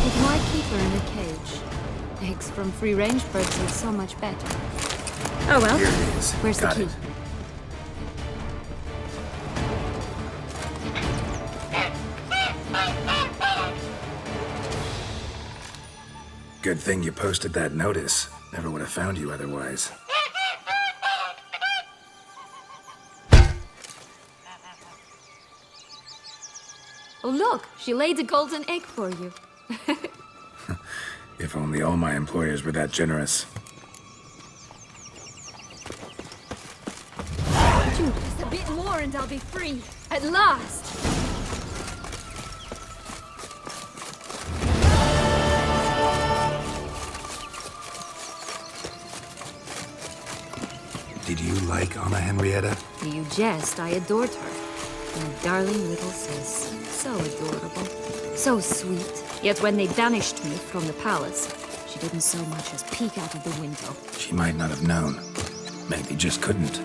With my keeper in a cage, eggs from free-range birds are so much better. Oh well. Here it is. Where's Got the key? it. Good thing you posted that notice. Never would have found you otherwise. Oh look, she laid a golden egg for you. If only all my employers were that generous. Just a bit more and I'll be free. At last! Did you like Anna Henrietta? You jest, I adored her. My darling little sis. So adorable. So sweet. Yet when they banished me from the palace, she didn't so much as peek out of the window. She might not have known. Maybe just couldn't.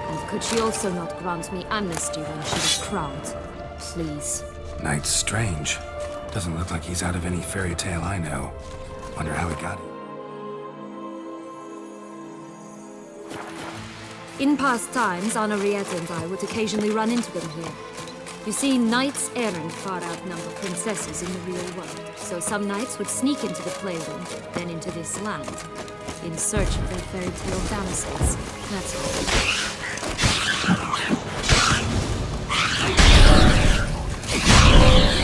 And could she also not grant me amnesty when she was crowned? Please. Knight's strange. Doesn't look like he's out of any fairy tale I know. Wonder how he got it. In past times, Henrietta and I would occasionally run into them here. You see, knights errant far outnumber princesses in the real world. So some knights would sneak into the playroom, then into this land, in search of their fairy tale damsels. That's all.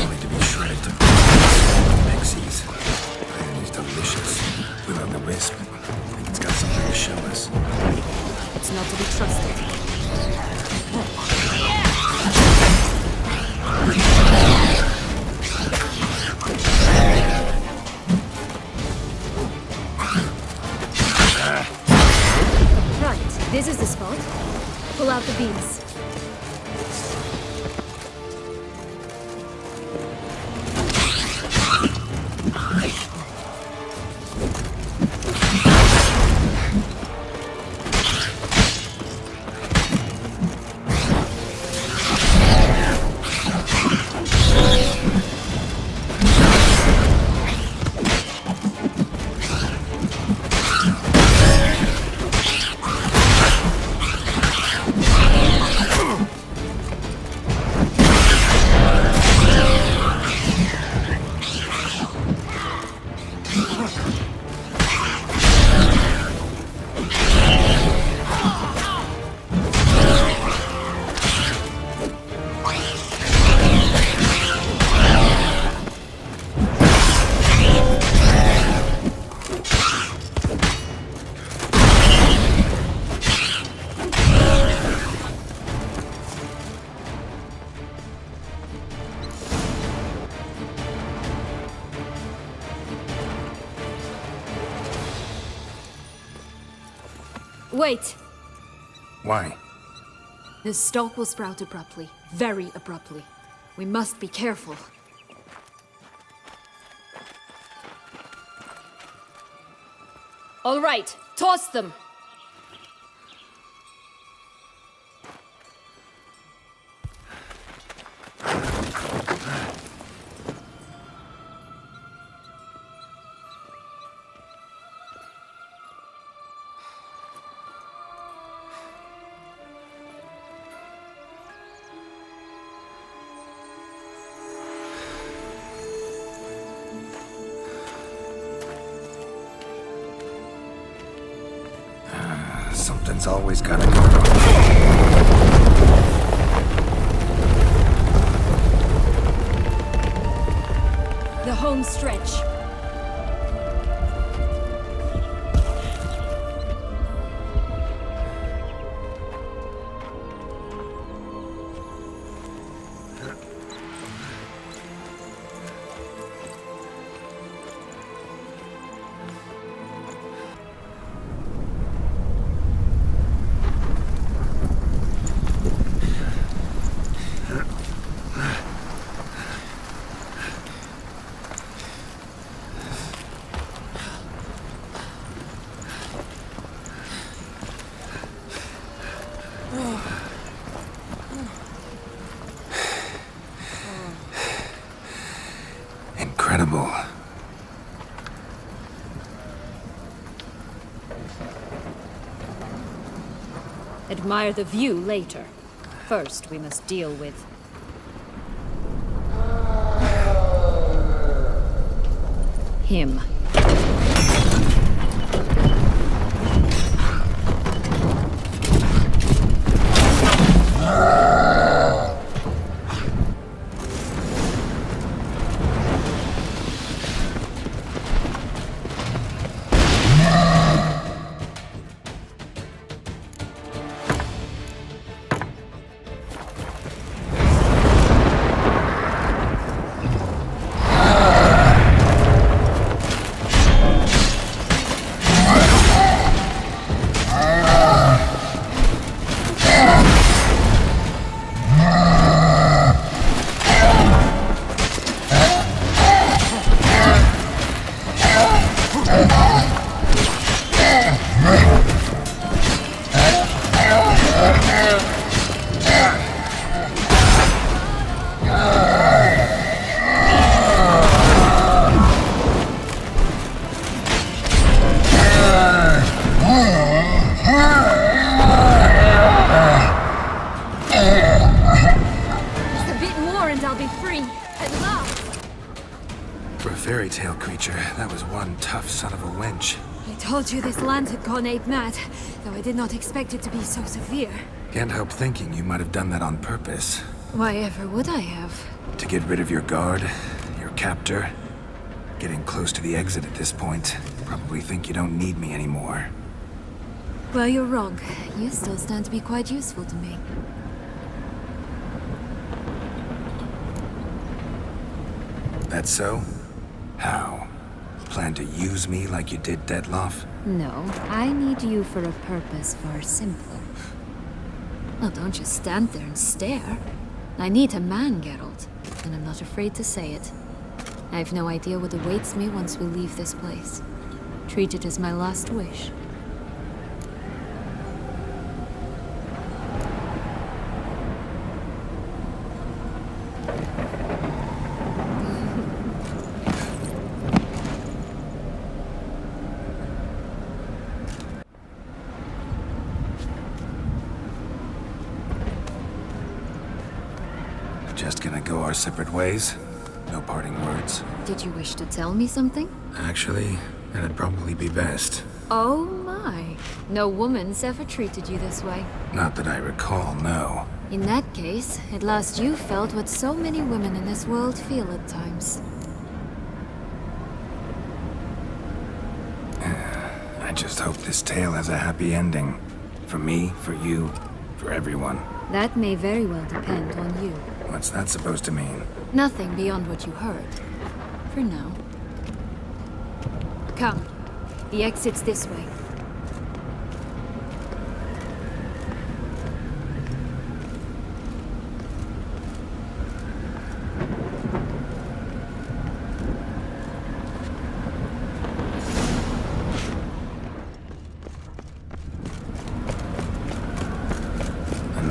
Only to be shredded to pixies. Irony's delicious. Will-o'-the-wisp. I think it's got something to show us. It's not to be trusted. Right, this is the spot. Pull out the beams. Wait! Why? The stalk will sprout abruptly. Very abruptly. We must be careful. All right, toss them. Something's always gotta go wrong. The home stretch. Incredible. Admire the view later. First, we must deal with... him. Fairy tale creature, that was one tough son of a wench. I told you this land had gone ape mad, though I did not expect it to be so severe. Can't help thinking you might have done that on purpose. Why ever would I have? To get rid of your guard, your captor. Getting close to the exit at this point. Probably think you don't need me anymore. Well, you're wrong. You still stand to be quite useful to me. That so? How? Plan to use me like you did Detloff? No, I need you for a purpose far simpler. Well, don't just stand there and stare. I need a man, Geralt, and I'm not afraid to say it. I have no idea what awaits me once we leave this place. Treat it as my last wish. Just gonna go our separate ways? No parting words? Did you wish to tell me something? Actually, that'd probably be best. Oh my. No woman's ever treated you this way. Not that I recall, no. In that case, at last you felt what so many women in this world feel at times. I just hope this tale has a happy ending. For me, for you, for everyone. That may very well depend on you. What's that supposed to mean? Nothing beyond what you heard. For now. Come. The exit's this way.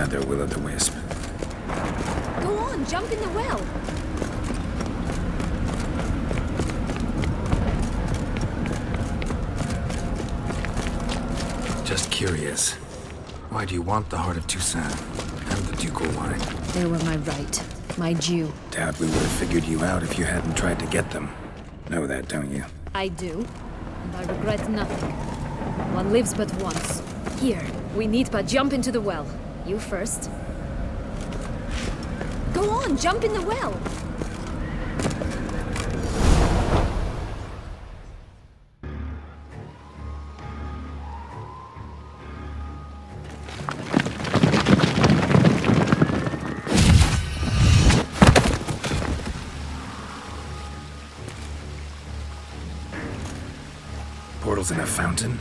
Another will-o'-the-wisp. Go on, jump in the well. Just curious. Why do you want the Heart of Toussaint and the ducal wine? They were my right. My due. Doubt we would have figured you out if you hadn't tried to get them. Know that, don't you? I do. And I regret nothing. One lives but once. Here, we need but jump into the well. You first. Go on, jump in the well! Portals in a fountain?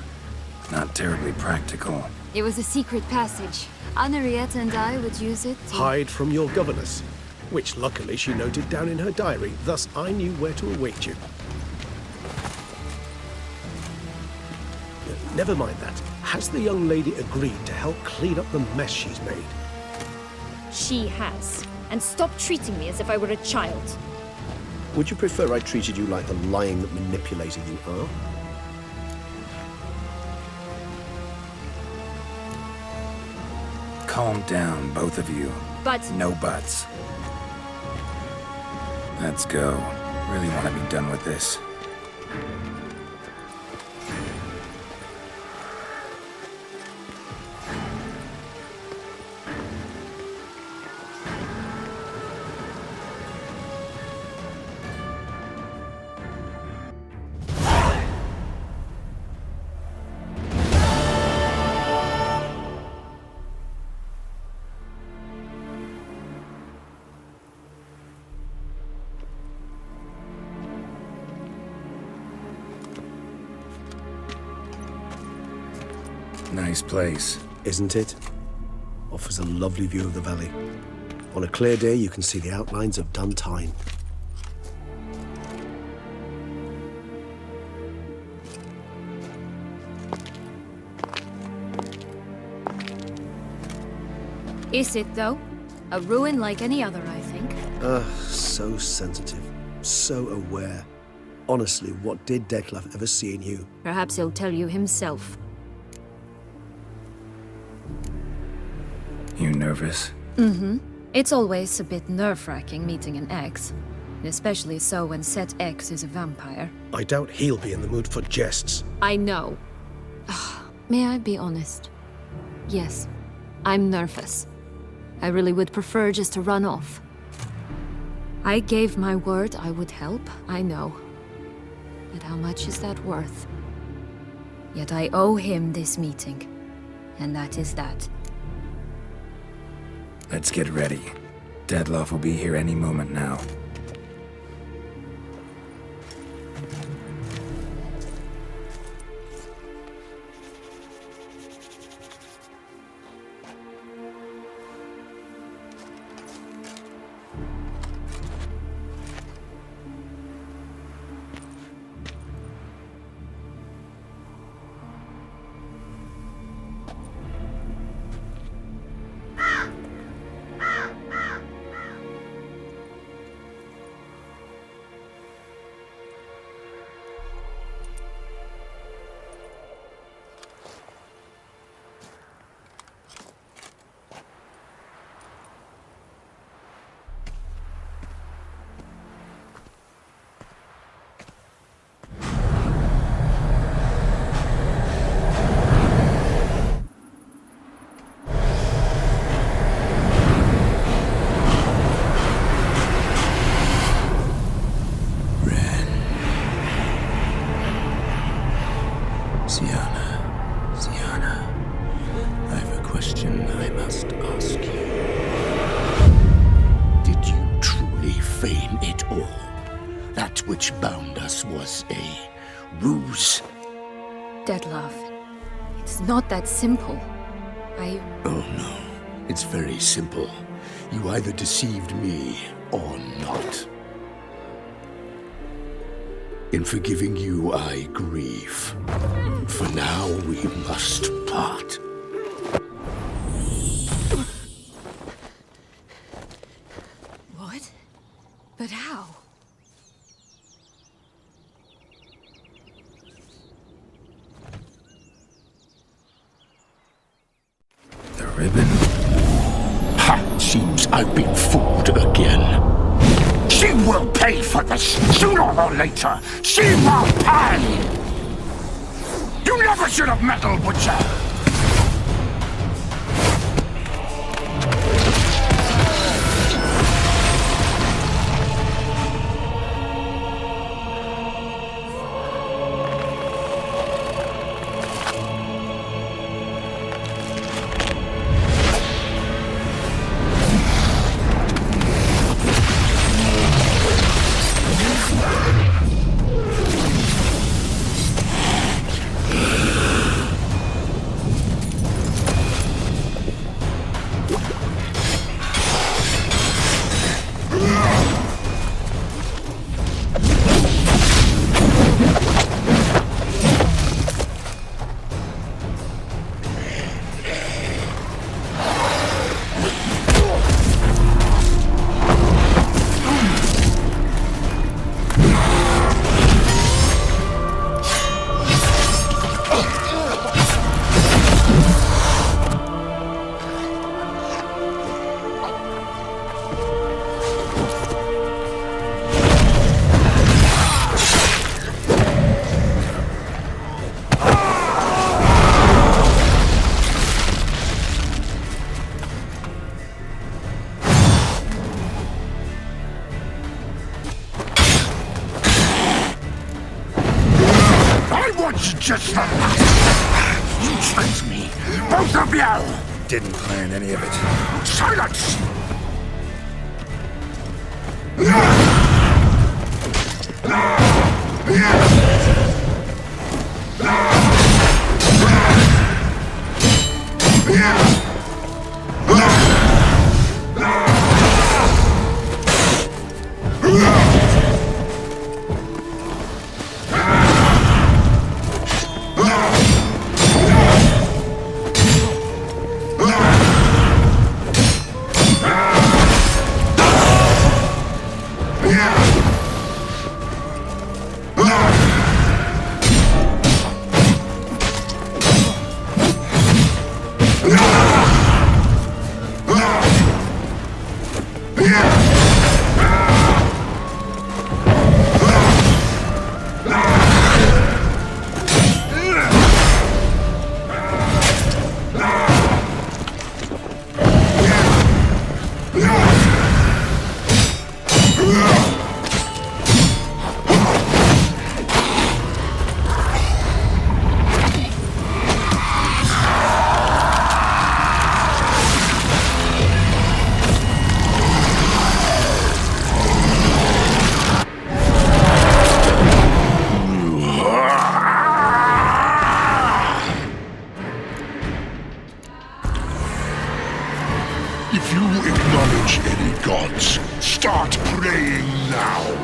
Not terribly practical. It was a secret passage. Henriette and I would use it to... Hide from your governess, which luckily she noted down in her diary, thus I knew where to await you. Never mind that. Has the young lady agreed to help clean up the mess she's made? She has. And stop treating me as if I were a child. Would you prefer I treated you like the lying manipulator you are? Calm down, both of you. But... No buts. Let's go. Really want to be done with this. Nice place. Isn't it? Offers a lovely view of the valley. On a clear day, you can see the outlines of Duntine. Is it, though? A ruin like any other, I think. So sensitive. So aware. Honestly, what did Detlef ever see in you? Perhaps he'll tell you himself. You nervous? Mm-hmm. It's always a bit nerve-wracking meeting an ex. Especially so when said ex is a vampire. I doubt he'll be in the mood for jests. I know. May I be honest? Yes, I'm nervous. I really would prefer just to run off. I gave my word I would help, I know. But how much is that worth? Yet I owe him this meeting. And that is that. Let's get ready. Detlef will be here any moment now. Sienna, I have a question I must ask you. Did you truly feign it all? That which bound us was a ruse? Detlef, it's not that simple. Oh no, it's very simple. You either deceived me or not. In forgiving you, I grieve. For now, we must part. ribbon. Ha! Seems I've been fooled again. She will pay for this, sooner or later. She will pay! You never should have meddled with her! Just the last. You tricked me, both of you! Didn't plan any of it. Silence! If you acknowledge any gods, start praying now.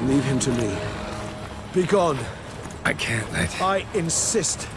Leave him to me. Be gone. I can't let... I insist.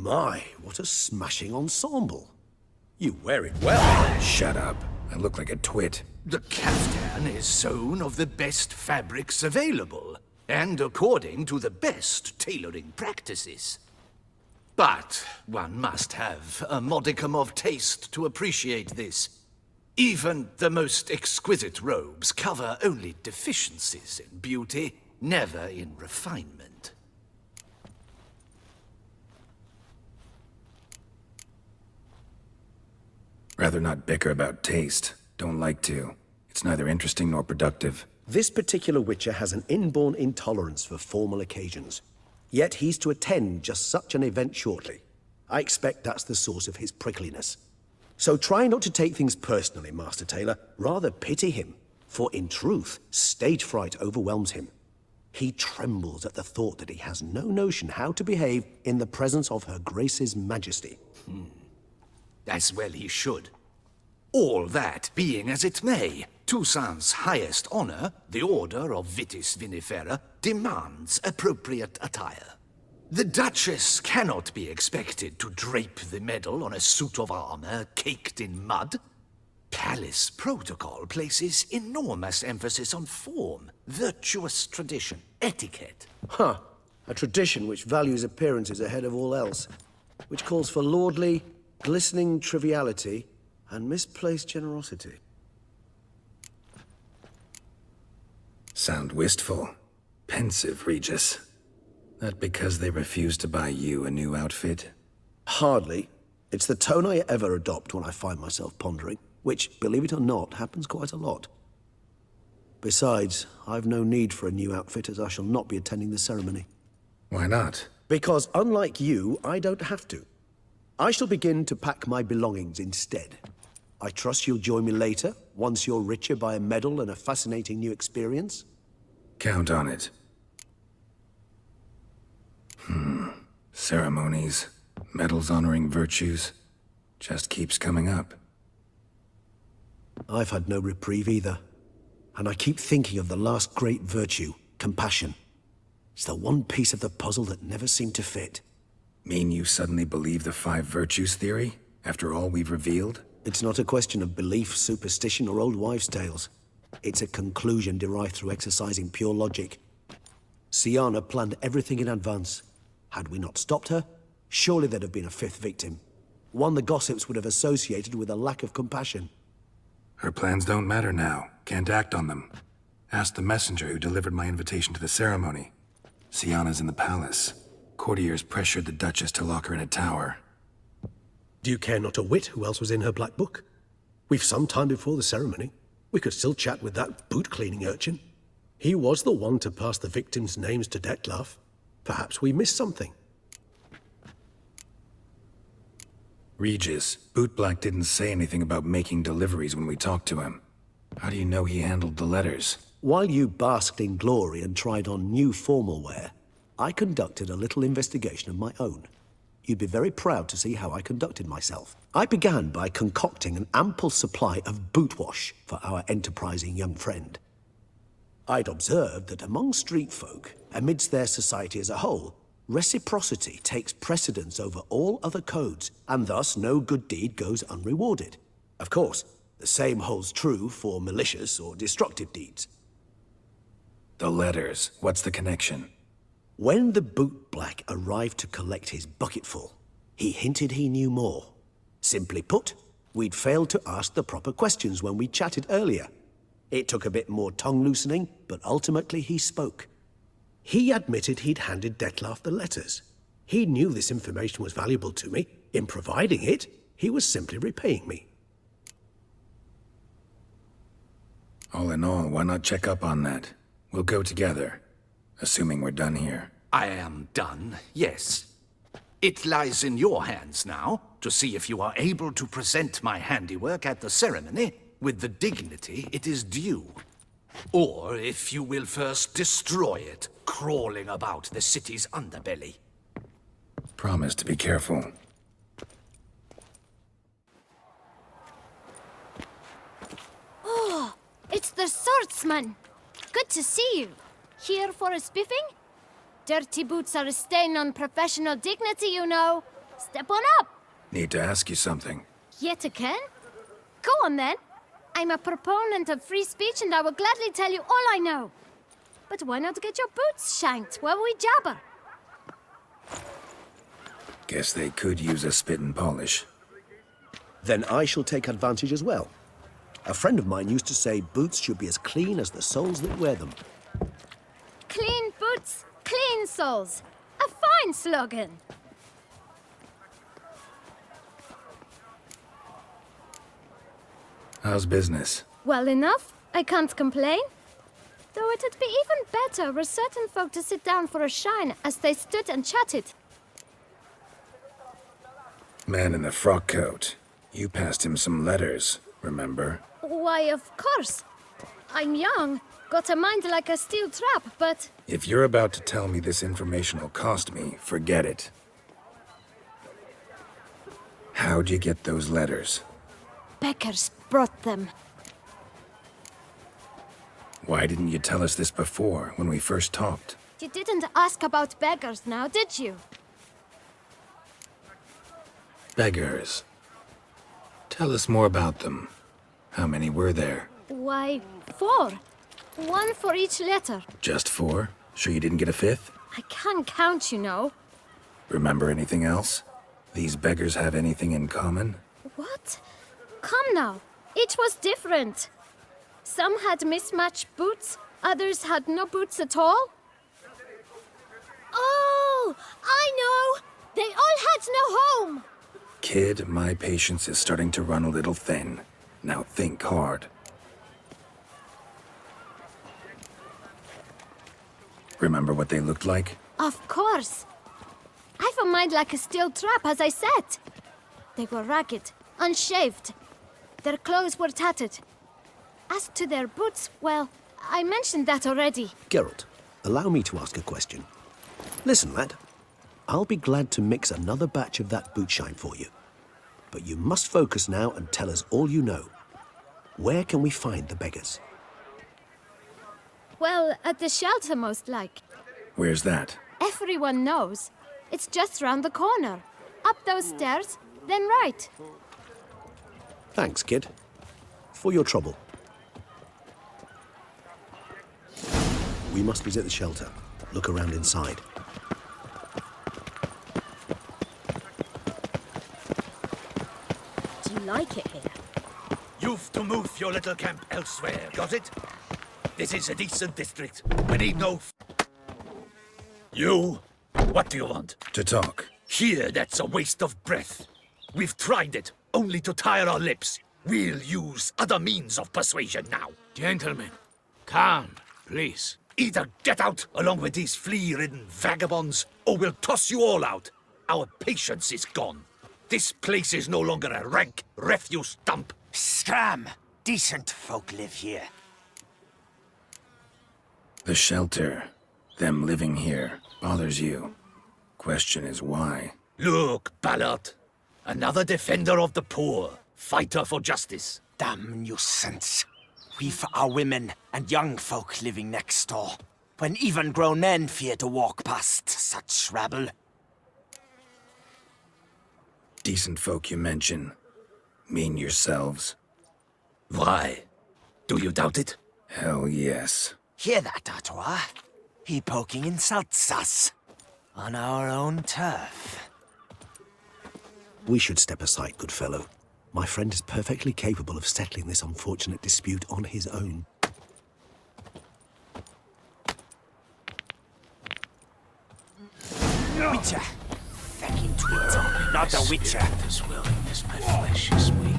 My, what a smashing ensemble. You wear it well. Shut up. I look like a twit. The caftan is sewn of the best fabrics available, and according to the best tailoring practices. But one must have a modicum of taste to appreciate this. Even the most exquisite robes cover only deficiencies in beauty, never in refinement. Rather not bicker about taste. Don't like to. It's neither interesting nor productive. This particular Witcher has an inborn intolerance for formal occasions. Yet he's to attend just such an event shortly. I expect that's the source of his prickliness. So try not to take things personally, Master Taylor. Rather pity him. For in truth, stage fright overwhelms him. He trembles at the thought that he has no notion how to behave in the presence of Her Grace's Majesty. As well he should. All that being as it may, Toussaint's highest honor, the Order of Vitis Vinifera, demands appropriate attire. The Duchess cannot be expected to drape the medal on a suit of armor caked in mud. Palace protocol places enormous emphasis on form, virtuous tradition, etiquette. Huh. A tradition which values appearances ahead of all else. Which calls for lordly, glistening triviality and misplaced generosity. Sound wistful. Pensive, Regis. That because they refused to buy you a new outfit? Hardly. It's the tone I ever adopt when I find myself pondering, which, believe it or not, happens quite a lot. Besides, I've no need for a new outfit as I shall not be attending the ceremony. Why not? Because unlike you, I don't have to. I shall begin to pack my belongings instead. I trust you'll join me later, once you're richer by a medal and a fascinating new experience? Count on it. Ceremonies, medals honoring virtues, just keeps coming up. I've had no reprieve either. And I keep thinking of the last great virtue, compassion. It's the one piece of the puzzle that never seemed to fit. Mean you suddenly believe the 5 virtues theory, after all we've revealed? It's not a question of belief, superstition, or old wives' tales. It's a conclusion derived through exercising pure logic. Sienna planned everything in advance. Had we not stopped her, surely there'd have been a 5th victim. One the gossips would have associated with a lack of compassion. Her plans don't matter now. Can't act on them. Ask the messenger who delivered my invitation to the ceremony. Sienna's in the palace. Courtiers pressured the Duchess to lock her in a tower. Do you care not a whit who else was in her black book? We've some time before the ceremony. We could still chat with that boot-cleaning urchin. He was the one to pass the victims' names to Dettlaff. Perhaps we missed something. Regis, Bootblack didn't say anything about making deliveries when we talked to him. How do you know he handled the letters? While you basked in glory and tried on new formal wear, I conducted a little investigation of my own. You'd be very proud to see how I conducted myself. I began by concocting an ample supply of boot wash for our enterprising young friend. I'd observed that among street folk, amidst their society as a whole, reciprocity takes precedence over all other codes, and thus no good deed goes unrewarded. Of course, The same holds true for malicious or destructive deeds. The letters, what's the connection? When the boot black arrived to collect his bucketful, he hinted he knew more. Simply put, we'd failed to ask the proper questions when we chatted earlier. It took a bit more tongue-loosening, but ultimately he spoke. He admitted he'd handed Dettlaff the letters. He knew this information was valuable to me. In providing it, he was simply repaying me. All in all, why not check up on that? We'll go together, assuming we're done here. I am done, yes. It lies in your hands now to see if you are able to present my handiwork at the ceremony with the dignity it is due. Or if you will first destroy it, crawling about the city's underbelly. Promise to be careful. Oh, it's the swordsman. Good to see you. Here for a spiffing? Dirty boots are a stain on professional dignity, you know. Step on up. Need to ask you something. Yet again? Go on then. I'm a proponent of free speech and I will gladly tell you all I know. But why not get your boots shanked while we jabber? Guess they could use a spit and polish. Then I shall take advantage as well. A friend of mine used to say boots should be as clean as the soles that wear them. Clean boots, clean soles. A fine slogan. How's business? Well enough. I can't complain. Though it'd be even better were certain folk to sit down for a shine as they stood and chatted. Man in the frock coat. You passed him some letters, remember? Why, of course. I'm young, got a mind like a steel trap, but... If you're about to tell me this information will cost me, forget it. How'd you get those letters? Beggars brought them. Why didn't you tell us this before, when we first talked? You didn't ask about beggars now, did you? Beggars. Tell us more about them. How many were there? Why, 4. 1 for each letter. Just 4? Sure you didn't get a 5th? I can't count, you know. Remember anything else? These beggars have anything in common? What? Come now. Each was different. Some had mismatched boots, others had no boots at all. Oh, I know! They all had no home! Kid, my patience is starting to run a little thin. Now think hard. Remember what they looked like? Of course. I've a mind like a steel trap, as I said. They were ragged, unshaved. Their clothes were tattered. As to their boots, well, I mentioned that already. Geralt, allow me to ask a question. Listen, lad. I'll be glad to mix another batch of that boot shine for you. But you must focus now and tell us all you know. Where can we find the beggars? Well, at the shelter, most like. Where's that? Everyone knows. It's just round the corner. Up those stairs, then right. Thanks, kid. For your trouble. We must visit the shelter. Look around inside. Do you like it here? You've to move your little camp elsewhere, got it? This is a decent district. We need no... You? What do you want? To talk. Here, that's a waste of breath. We've tried it, only to tire our lips. We'll use other means of persuasion now. Gentlemen, calm, please. Either get out along with these flea-ridden vagabonds, or we'll toss you all out. Our patience is gone. This place is no longer a rank refuse dump. Scram! Decent folk live here. The shelter, them living here, bothers you. Question is why? Look, Ballard. Another defender of the poor. Fighter for justice. Damn nuisance. We've our women and young folk living next door, when even grown men fear to walk past such rabble. Decent folk you mention. Mean yourselves. Why? Do you doubt it? Hell yes. Hear that, Artois? He poking insults us. On our own turf. We should step aside, good fellow. My friend is perfectly capable of settling this unfortunate dispute on his own. Witcher! Fucking twit, not a witcher. This willingness, my flesh is weak.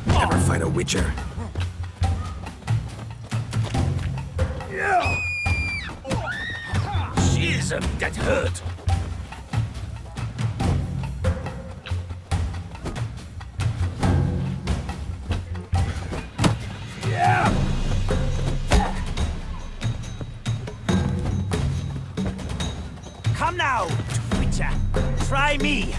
Never fight a witcher. Jesus, get hurt! Come now, Witcher. Try me.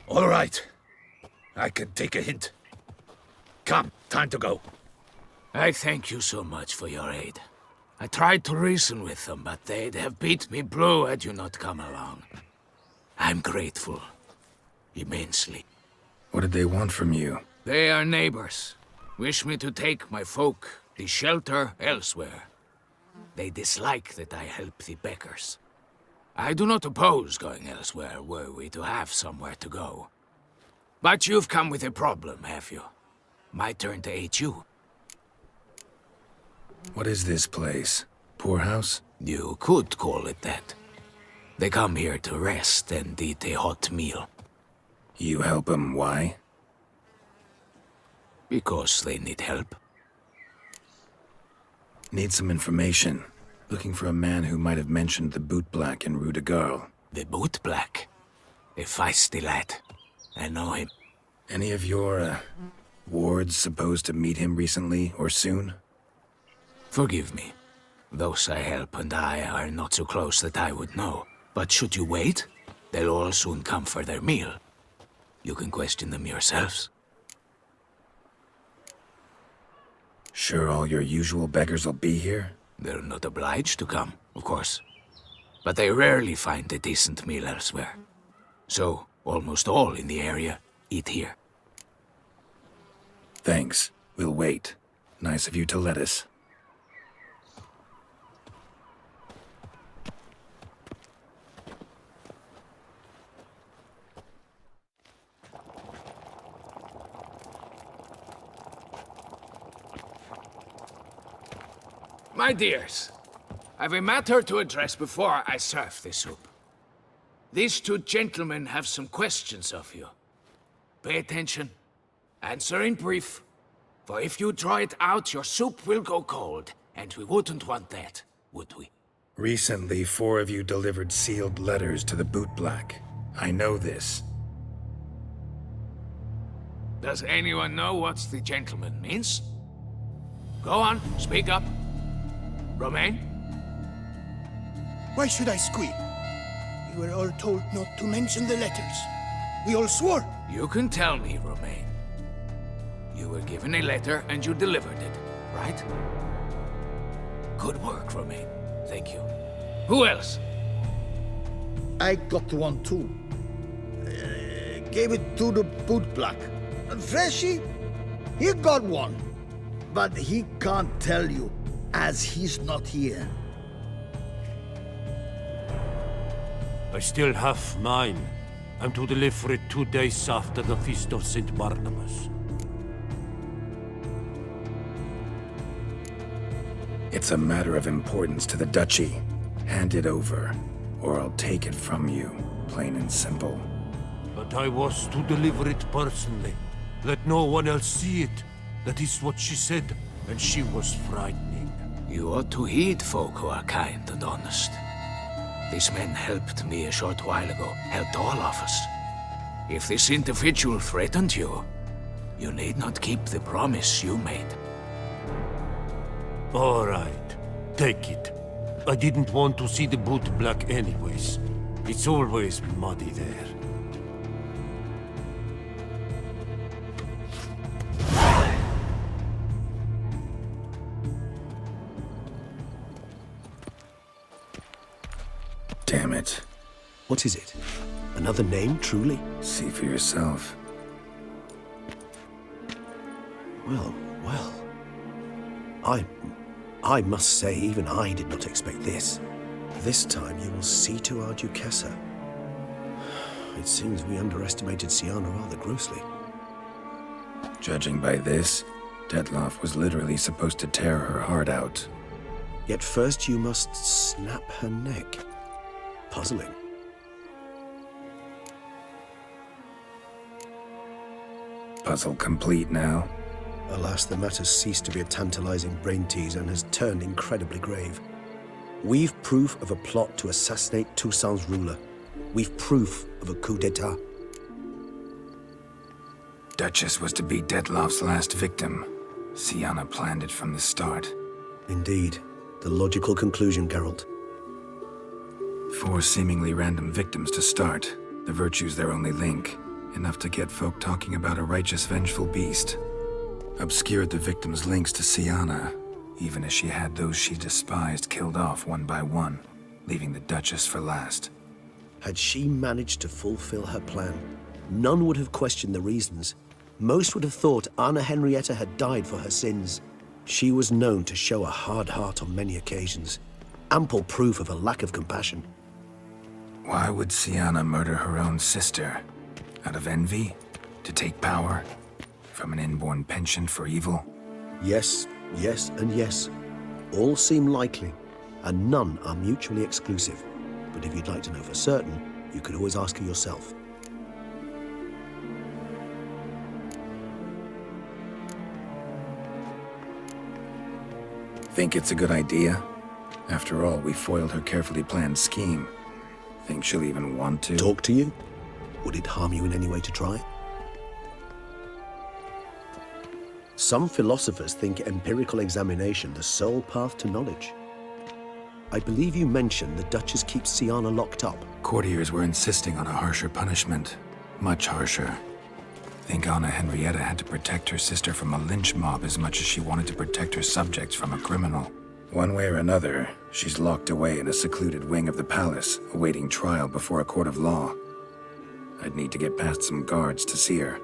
All right. I can take a hint. Come, time to go. I thank you so much for your aid. I tried to reason with them, but they'd have beat me blue had you not come along. I'm grateful. Immensely. What did they want from you? They are neighbors. Wish me to take my folk, the shelter, elsewhere. They dislike that I help the beggars. I do not oppose going elsewhere, were we to have somewhere to go. But you've come with a problem, have you? My turn to aid you. What is this place? Poorhouse? You could call it that. They come here to rest and eat a hot meal. You help them, why? Because they need help. Need some information. Looking for a man who might have mentioned the bootblack in Rue de Garl. The bootblack? A feisty lad. I know him. Any of your, wards supposed to meet him recently or soon? Forgive me. Those I help and I are not so close that I would know. But should you wait, they'll all soon come for their meal. You can question them yourselves. Sure all your usual beggars will be here? They're not obliged to come, of course. But they rarely find a decent meal elsewhere. So, almost all in the area eat here. Thanks. We'll wait. Nice of you to let us. My dears, I've a matter to address before I serve the soup. These two gentlemen have some questions of you. Pay attention. Answer in brief. For if you draw it out, your soup will go cold, and we wouldn't want that, would we? Recently, 4 of you delivered sealed letters to the bootblack. I know this. Does anyone know what the gentleman means? Go on, speak up. Romain? Why should I squeal? We were all told not to mention the letters. We all swore. You can tell me, Romain. You were given a letter and you delivered it, right? Good work, Romain. Thank you. Who else? I got one too. Gave it to the bootblack. And Freshy, he got one. But he can't tell you, as he's not here. I still have mine. I'm to deliver it 2 days after the Feast of St. Barnabas. It's a matter of importance to the Duchy. Hand it over, or I'll take it from you. Plain and simple. But I was to deliver it personally. Let no one else see it. That is what she said, and she was frightening. You ought to heed folk who are kind and honest. These men helped me a short while ago, helped all of us. If this individual threatened you, you need not keep the promise you made. All right, take it. I didn't want to see the boot black anyways. It's always muddy there. Damn it. What is it? Another name, truly? See for yourself. Well, well. I must say, even I did not expect this. This time you will see to our Duchessa. It seems we underestimated Siana rather grossly. Judging by this, Detloff was literally supposed to tear her heart out. Yet first you must snap her neck. Puzzling. Puzzle complete now. Alas, the matter's ceased to be a tantalizing brain tease and has turned incredibly grave. We've proof of a plot to assassinate Toussaint's ruler. We've proof of a coup d'etat. Duchess was to be Detloff's last victim. Siana planned it from the start. Indeed. The logical conclusion, Geralt. 4 seemingly random victims to start. The virtue's their only link. Enough to get folk talking about a righteous, vengeful beast. Obscured the victims' links to Siana, even as she had those she despised killed off one by one, leaving the Duchess for last. Had she managed to fulfill her plan, none would have questioned the reasons. Most would have thought Anna Henrietta had died for her sins. She was known to show a hard heart on many occasions. Ample proof of a lack of compassion. Why would Siana murder her own sister? Out of envy? To take power? From an inborn penchant for evil? Yes, yes, and yes. All seem likely, and none are mutually exclusive. But if you'd like to know for certain, you could always ask her yourself. Think it's a good idea? After all, we foiled her carefully planned scheme. Think she'll even want to? Talk to you? Would it harm you in any way to try? Some philosophers think empirical examination the sole path to knowledge. I believe you mentioned the Duchess keeps Siana locked up. Courtiers were insisting on a harsher punishment. Much harsher. Think Anna Henrietta had to protect her sister from a lynch mob as much as she wanted to protect her subjects from a criminal. One way or another, she's locked away in a secluded wing of the palace, awaiting trial before a court of law. I'd need to get past some guards to see her.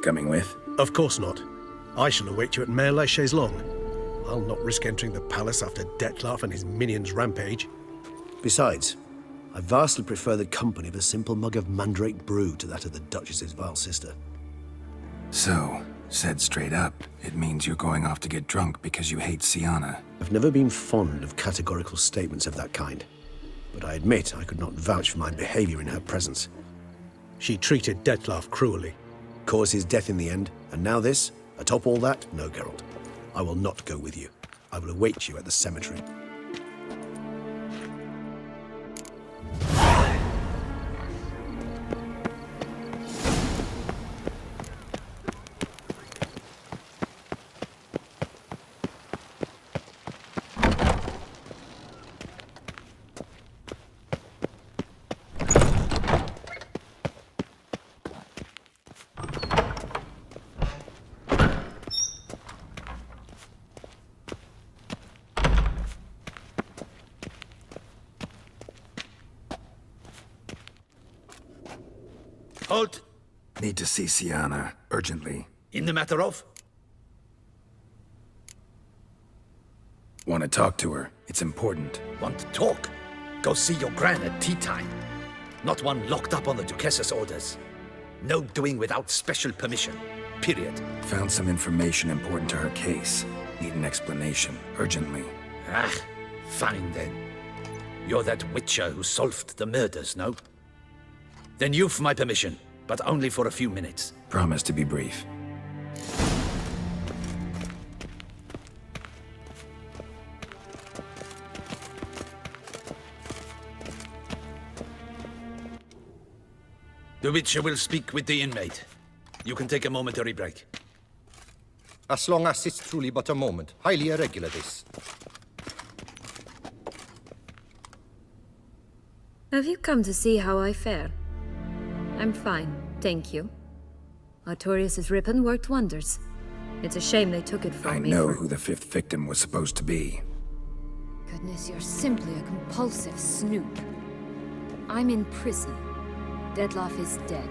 Coming with? Of course not. I shall await you at Mare la Chaise-Longue. I'll not risk entering the palace after Detloff and his minions rampage. Besides, I vastly prefer the company of a simple mug of mandrake brew to that of the Duchess's vile sister. So, said straight up, it means you're going off to get drunk because you hate Siana. I've never been fond of categorical statements of that kind, but I admit I could not vouch for my behavior in her presence. She treated Detloff cruelly, caused his death in the end, and now this? Atop all that? No, Geralt. I will not go with you. I will await you at the cemetery. Halt! Need to see Siana, urgently. In the matter of? Want to talk to her. It's important. Want to talk? Go see your gran at tea time. Not one locked up on the Duchess's orders. No doing without special permission. Period. Found some information important to her case. Need an explanation, urgently. Ah, fine then. You're that witcher who solved the murders, no? Then you've my permission, but only for a few minutes. Promise to be brief. The witcher will speak with the inmate. You can take a momentary break. As long as it's truly but a moment. Highly irregular, this. Have you come to see how I fare? I'm fine, thank you. Artorius' ribbon worked wonders. It's a shame they took it from me. I know who the fifth victim was supposed to be. Goodness, you're simply a compulsive snoop. I'm in prison. Deadloff is dead.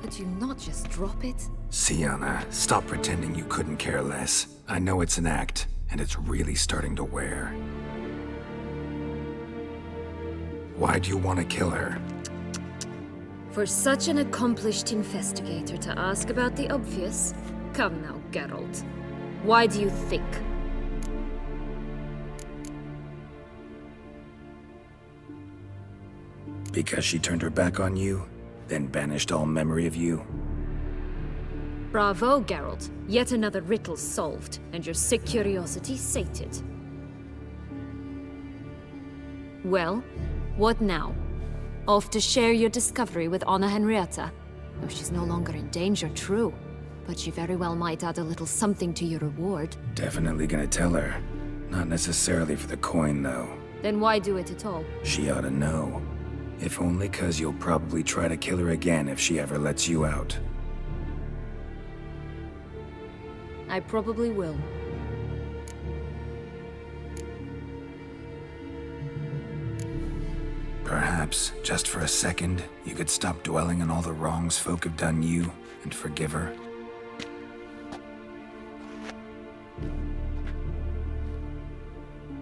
Could you not just drop it? Sienna, stop pretending you couldn't care less. I know it's an act, and it's really starting to wear. Why do you want to kill her? For such an accomplished investigator to ask about the obvious? Come now, Geralt. Why do you think? Because she turned her back on you, then banished all memory of you? Bravo, Geralt. Yet another riddle solved, and your sick curiosity sated. Well, what now? Off to share your discovery with Anna Henrietta? Oh, she's no longer in danger, true. But she very well might add a little something to your reward. Definitely gonna tell her. Not necessarily for the coin, though. Then why do it at all? She ought to know. If only 'cause you'll probably try to kill her again if she ever lets you out. I probably will. Perhaps, just for a second, you could stop dwelling on all the wrongs folk have done you and forgive her.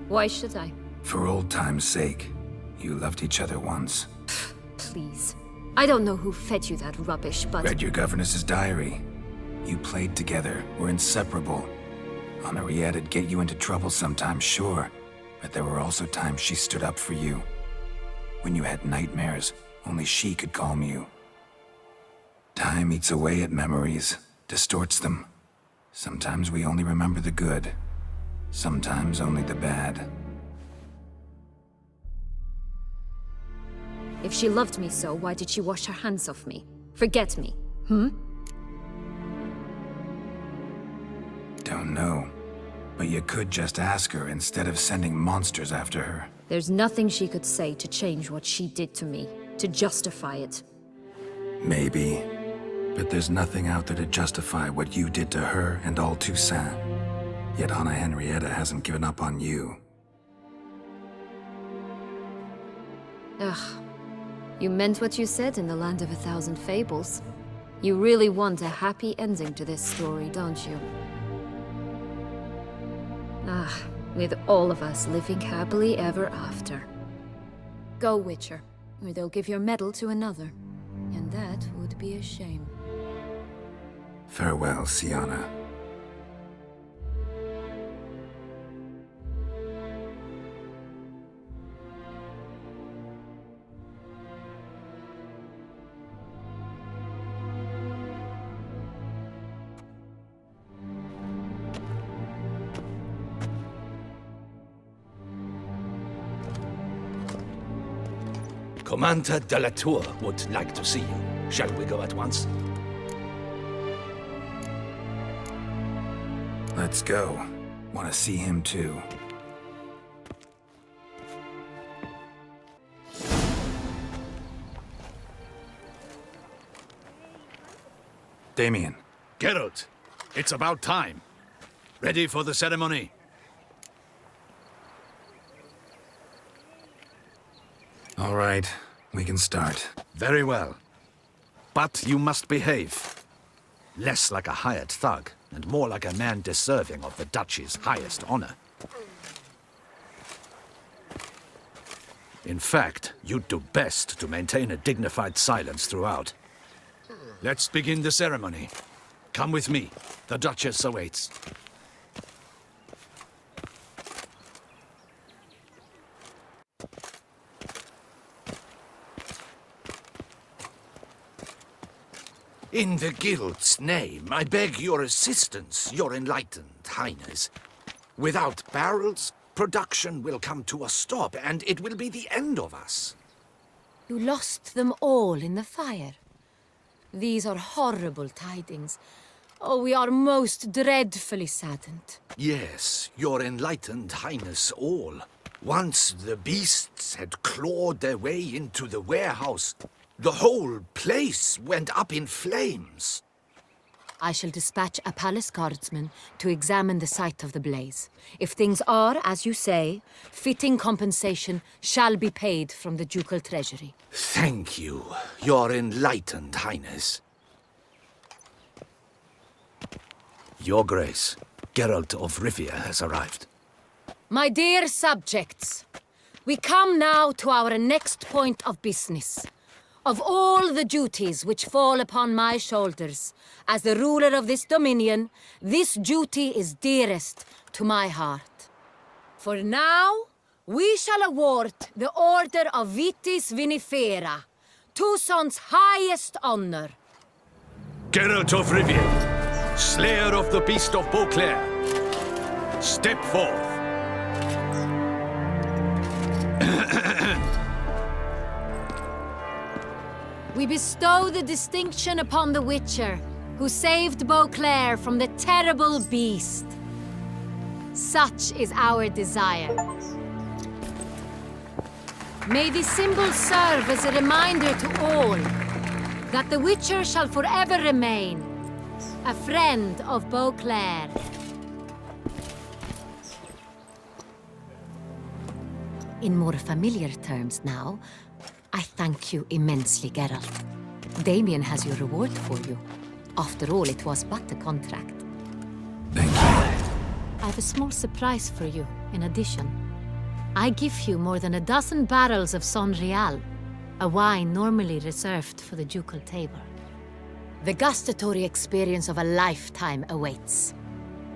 Why should I? For old time's sake. You loved each other once. Please. I don't know who fed you that rubbish, but... Read your governess's diary. You played together, were inseparable. Henriette'd get you into trouble sometimes, sure. But there were also times she stood up for you. When you had nightmares, only she could calm you. Time eats away at memories, distorts them. Sometimes we only remember the good. Sometimes only the bad. If she loved me so, why did she wash her hands off me? Forget me, Don't know. But you could just ask her instead of sending monsters after her. There's nothing she could say to change what she did to me, to justify it. Maybe. But there's nothing out there to justify what you did to her and all Toussaint. Yet Anna Henrietta hasn't given up on you. Ugh. You meant what you said in the Land of 1,000 Fables. You really want a happy ending to this story, don't you? Ah, with all of us living happily ever after. Go, Witcher, or they'll give your medal to another. And that would be a shame. Farewell, Sienna. Commander de la Tour would like to see you. Shall we go at once? Let's go. Want to see him too. Damien. Geralt, it's about time. Ready for the ceremony? All right, we can start. Very well. But you must behave. Less like a hired thug, and more like a man deserving of the Duchy's highest honor. In fact, you'd do best to maintain a dignified silence throughout. Let's begin the ceremony. Come with me. The Duchess awaits. In the Guild's name, I beg your assistance, your enlightened highness. Without barrels, production will come to a stop, and it will be the end of us. You lost them all in the fire. These are horrible tidings. Oh, we are most dreadfully saddened. Yes, your enlightened highness all. Once the beasts had clawed their way into the warehouse, the whole place went up in flames. I shall dispatch a palace guardsman to examine the site of the blaze. If things are, as you say, fitting compensation shall be paid from the ducal treasury. Thank you, your enlightened highness. Your Grace, Geralt of Rivia has arrived. My dear subjects, we come now to our next point of business. Of all the duties which fall upon my shoulders, as the ruler of this dominion, this duty is dearest to my heart. For now, we shall award the Order of Vitis Vinifera, Toussaint's highest honor. Geralt of Rivia, Slayer of the Beast of Beauclair, step forth. We bestow the distinction upon the Witcher, who saved Beauclair from the terrible beast. Such is our desire. May this symbol serve as a reminder to all that the Witcher shall forever remain a friend of Beauclair. In more familiar terms now, I thank you immensely, Geralt. Damien has your reward for you. After all, it was but a contract. Thank you. I have a small surprise for you, in addition. I give you more than a dozen barrels of Son Real, a wine normally reserved for the ducal table. The gustatory experience of a lifetime awaits.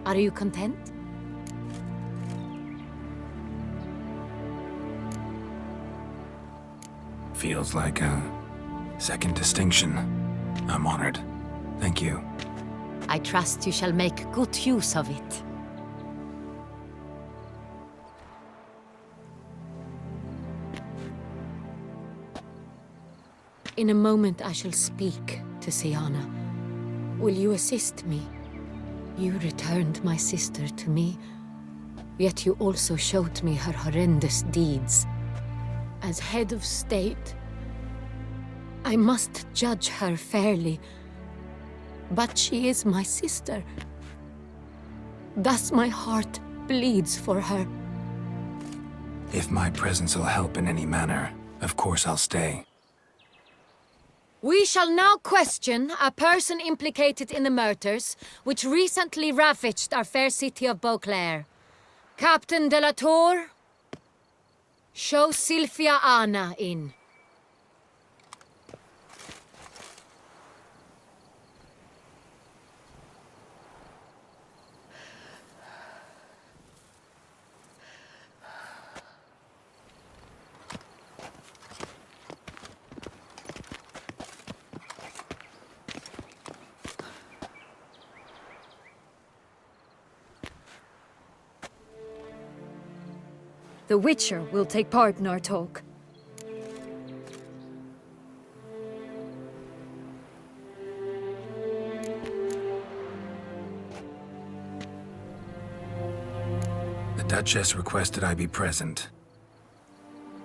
Are you content? Feels like a second distinction. I'm honored. Thank you. I trust you shall make good use of it. In a moment I shall speak to Siana. Will you assist me? You returned my sister to me, yet you also showed me her horrendous deeds. As head of state, I must judge her fairly, but she is my sister. Thus my heart bleeds for her. If my presence will help in any manner, of course I'll stay. We shall now question a person implicated in the murders which recently ravaged our fair city of Beauclair. Captain de la Tour, show Sylvia Anna in. The Witcher will take part in our talk. The Duchess requested I be present.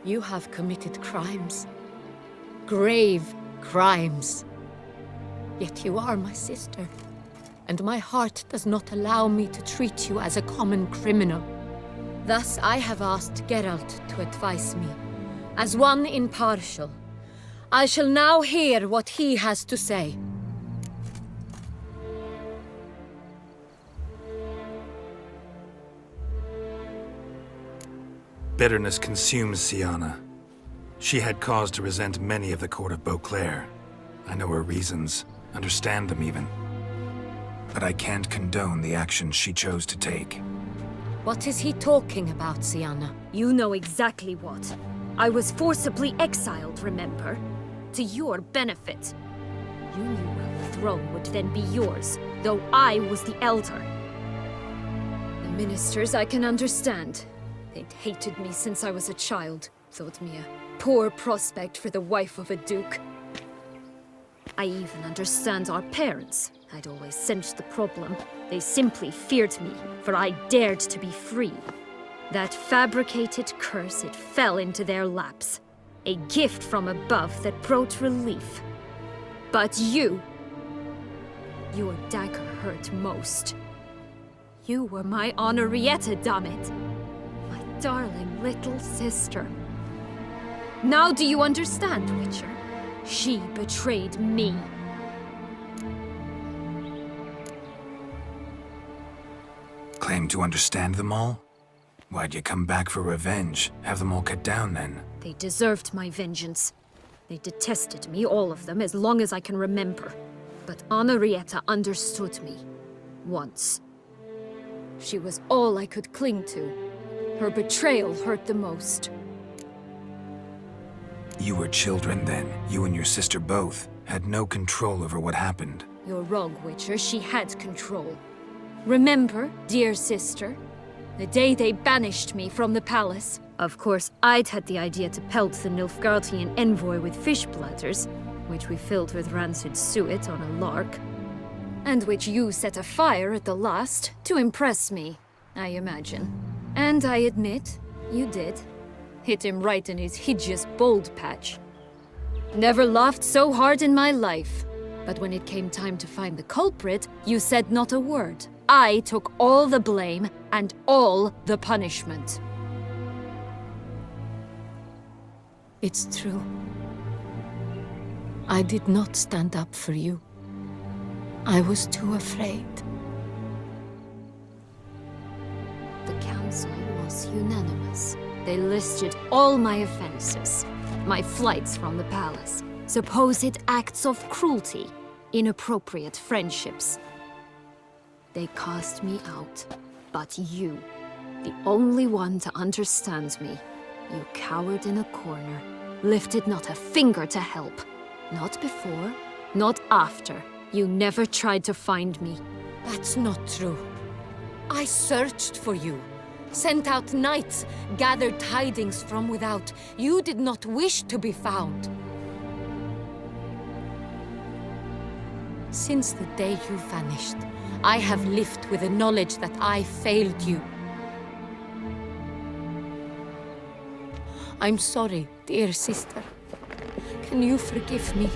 You have committed crimes. Grave crimes. Yet you are my sister, and my heart does not allow me to treat you as a common criminal. Thus I have asked Geralt to advise me, as one impartial. I shall now hear what he has to say. Bitterness consumes Siana. She had cause to resent many of the court of Beauclair. I know her reasons, understand them even. But I can't condone the actions she chose to take. What is he talking about, Siana? You know exactly what. I was forcibly exiled, remember? To your benefit. You knew well the throne would then be yours, though I was the elder. The ministers I can understand. They'd hated me since I was a child, thought me a poor prospect for the wife of a duke. I even understand our parents. I'd always sensed the problem. They simply feared me, for I dared to be free. That fabricated curse, it fell into their laps. A gift from above that brought relief. But you... your dagger hurt most. You were my Henrietta, damn it! My darling little sister. Now do you understand, Witcher? She betrayed me. Claim to understand them all? Why'd you come back for revenge? Have them all cut down, then? They deserved my vengeance. They detested me, all of them, as long as I can remember. But Henrietta understood me. Once. She was all I could cling to. Her betrayal hurt the most. You were children then. You and your sister both had no control over what happened. You're wrong, Witcher. She had control. Remember, dear sister? The day they banished me from the palace. Of course, I'd had the idea to pelt the Nilfgaardian envoy with fish bladders, which we filled with rancid suet on a lark. And which you set afire at the last, to impress me, I imagine. And I admit, you did. Hit him right in his hideous bald patch. Never laughed so hard in my life. But when it came time to find the culprit, you said not a word. I took all the blame and all the punishment. It's true. I did not stand up for you. I was too afraid. The council was unanimous. They listed all my offenses. My flights from the palace, supposed acts of cruelty, inappropriate friendships. They cast me out, but you, the only one to understand me, you cowered in a corner, lifted not a finger to help. Not before, not after. You never tried to find me. That's not true. I searched for you, sent out knights, gathered tidings from without. You did not wish to be found. Since the day you vanished, I have lived with the knowledge that I failed you. I'm sorry, dear sister. Can you forgive me?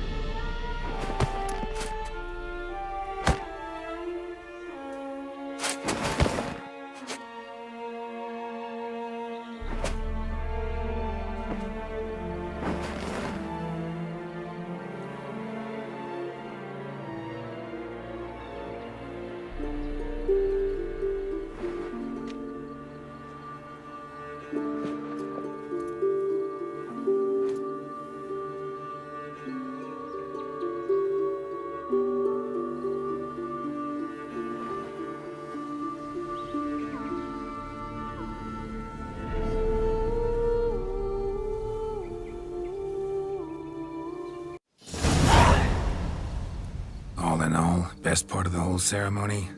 All in all, best part of the whole ceremony?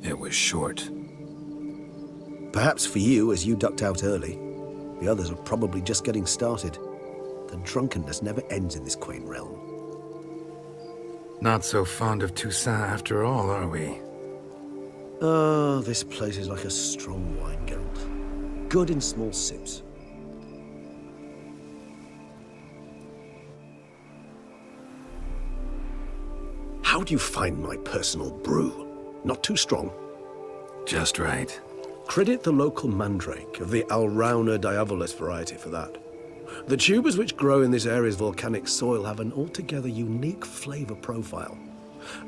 It was short. Perhaps for you, as you ducked out early. The others are probably just getting started. The drunkenness never ends in this quaint realm. Not so fond of Toussaint after all, are we? Ah, this place is like a strong wine, Geralt. Good in small sips. How do you find my personal brew? Not too strong? Just right. Credit the local mandrake of the Alrauna diavolis variety for that. The tubers which grow in this area's volcanic soil have an altogether unique flavor profile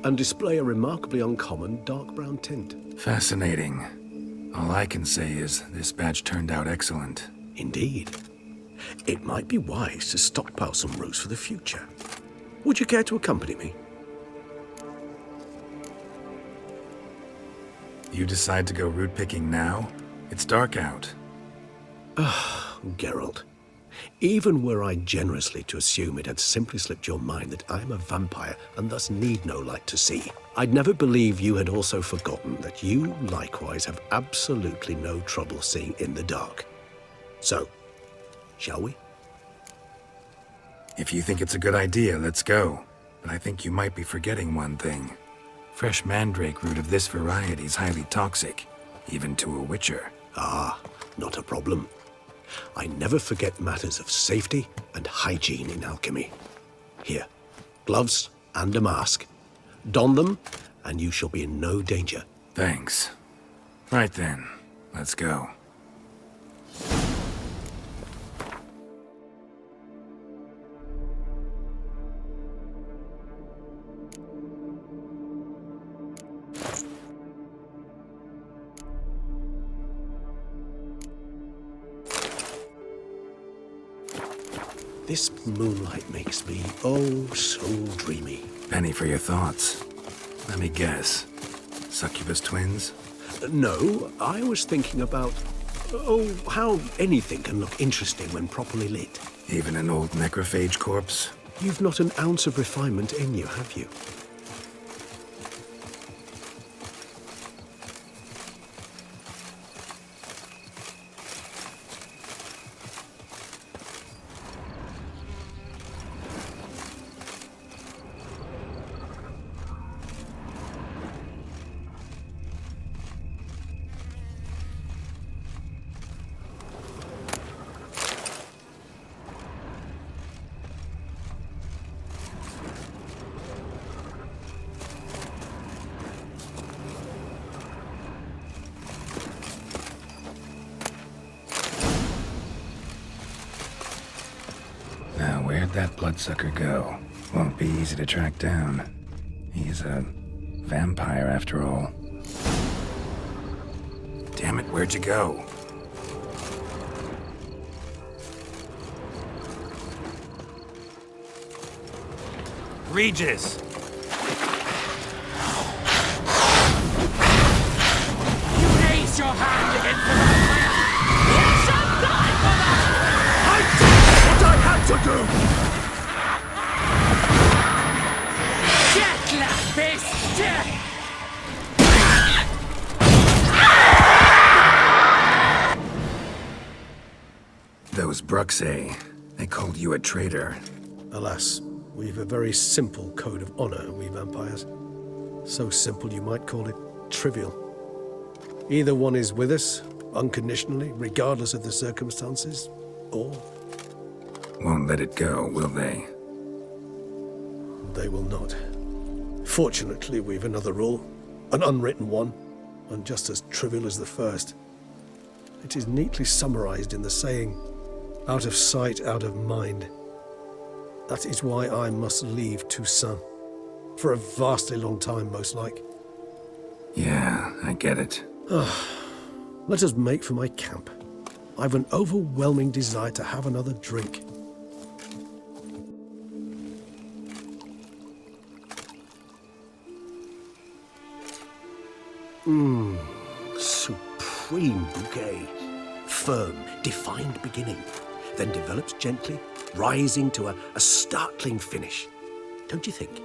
and display a remarkably uncommon dark brown tint. Fascinating. All I can say is this batch turned out excellent. Indeed. It might be wise to stockpile some roots for the future. Would you care to accompany me? You decide to go root picking now? It's dark out. Ah, Geralt. Even were I generously to assume it had simply slipped your mind that I am a vampire and thus need no light to see, I'd never believe you had also forgotten that you likewise have absolutely no trouble seeing in the dark. So, shall we? If you think it's a good idea, let's go. But I think you might be forgetting one thing. Fresh mandrake root of this variety is highly toxic, even to a witcher. Ah, not a problem. I never forget matters of safety and hygiene in alchemy. Here, gloves and a mask. Don them, and you shall be in no danger. Thanks. Right then, let's go. This moonlight makes me, oh, so dreamy. Penny for your thoughts. Let me guess. Succubus twins? No, I was thinking about, oh, how anything can look interesting when properly lit. Even an old necrophage corpse? You've not an ounce of refinement in you, have you? Now, where'd that bloodsucker go? Won't be easy to track down. He's a vampire after all. Damn it, where'd you go? Regis! You raise your hand against the vampire! You shall die for that! I did what I had to do! Get left face! Those Bruxae, they called you a traitor. Alas, we've a very simple code of honor, we vampires. So simple you might call it trivial. Either one is with us, unconditionally, regardless of the circumstances, or... Won't let it go, will they? They will not. Fortunately, we've another rule, an unwritten one, and just as trivial as the first. It is neatly summarized in the saying, out of sight, out of mind. That is why I must leave Toussaint. For a vastly long time, most like. Yeah, I get it. Let us make for my camp. I've an overwhelming desire to have another drink. Supreme bouquet. Firm, defined beginning, then develops gently, rising to a startling finish. Don't you think?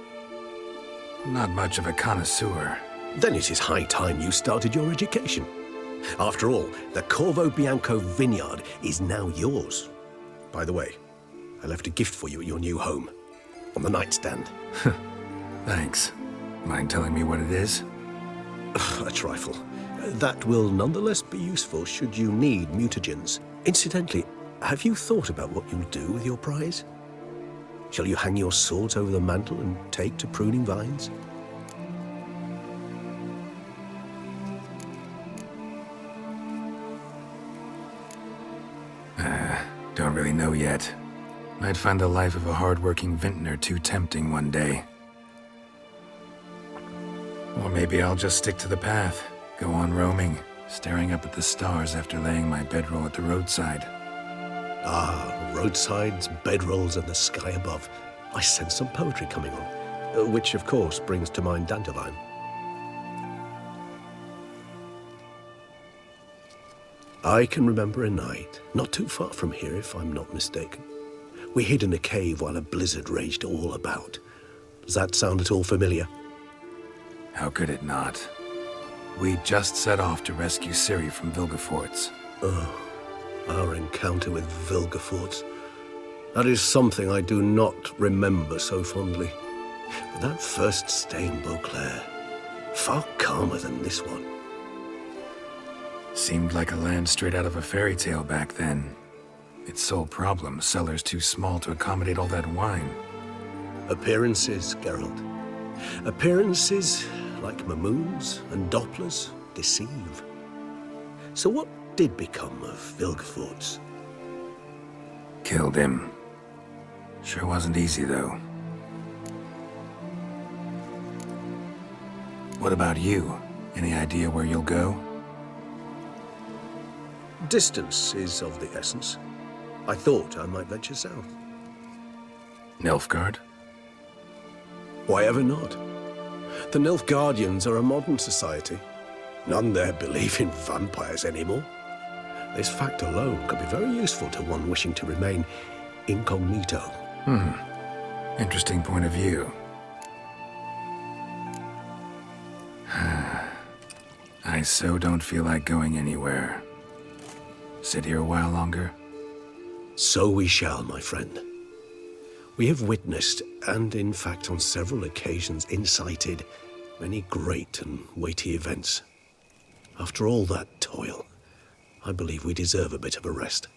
Not much of a connoisseur. Then it is high time you started your education. After all, the Corvo Bianco vineyard is now yours. By the way, I left a gift for you at your new home, on the nightstand. Thanks. Mind telling me what it is? A trifle. That will nonetheless be useful should you need mutagens. Incidentally, have you thought about what you'll do with your prize? Shall you hang your swords over the mantle and take to pruning vines? Don't really know yet. Might find the life of a hard-working vintner too tempting one day. Or maybe I'll just stick to the path, go on roaming, staring up at the stars after laying my bedroll at the roadside. Ah, roadsides, bedrolls, and the sky above. I sense some poetry coming on, which of course brings to mind Dandelion. I can remember a night, not too far from here if I'm not mistaken. We hid in a cave while a blizzard raged all about. Does that sound at all familiar? How could it not? We just set off to rescue Ciri from Vilgefortz. Oh, our encounter with Vilgefortz. That is something I do not remember so fondly. But that first stay in Beauclair, far calmer than this one. Seemed like a land straight out of a fairy tale back then. Its sole problem, cellars too small to accommodate all that wine. Appearances, Geralt. Appearances, like Mamoons and Dopplers, deceive. So what did become of Vilgefortz? Killed him. Sure wasn't easy, though. What about you? Any idea where you'll go? Distance is of the essence. I thought I might venture south. Nilfgaard? Why ever not? The Nilfgaardians are a modern society. None there believe in vampires anymore. This fact alone could be very useful to one wishing to remain incognito. Interesting point of view. I so don't feel like going anywhere. Sit here a while longer? So we shall, my friend. We have witnessed, and in fact on several occasions incited, many great and weighty events. After all that toil, I believe we deserve a bit of a rest.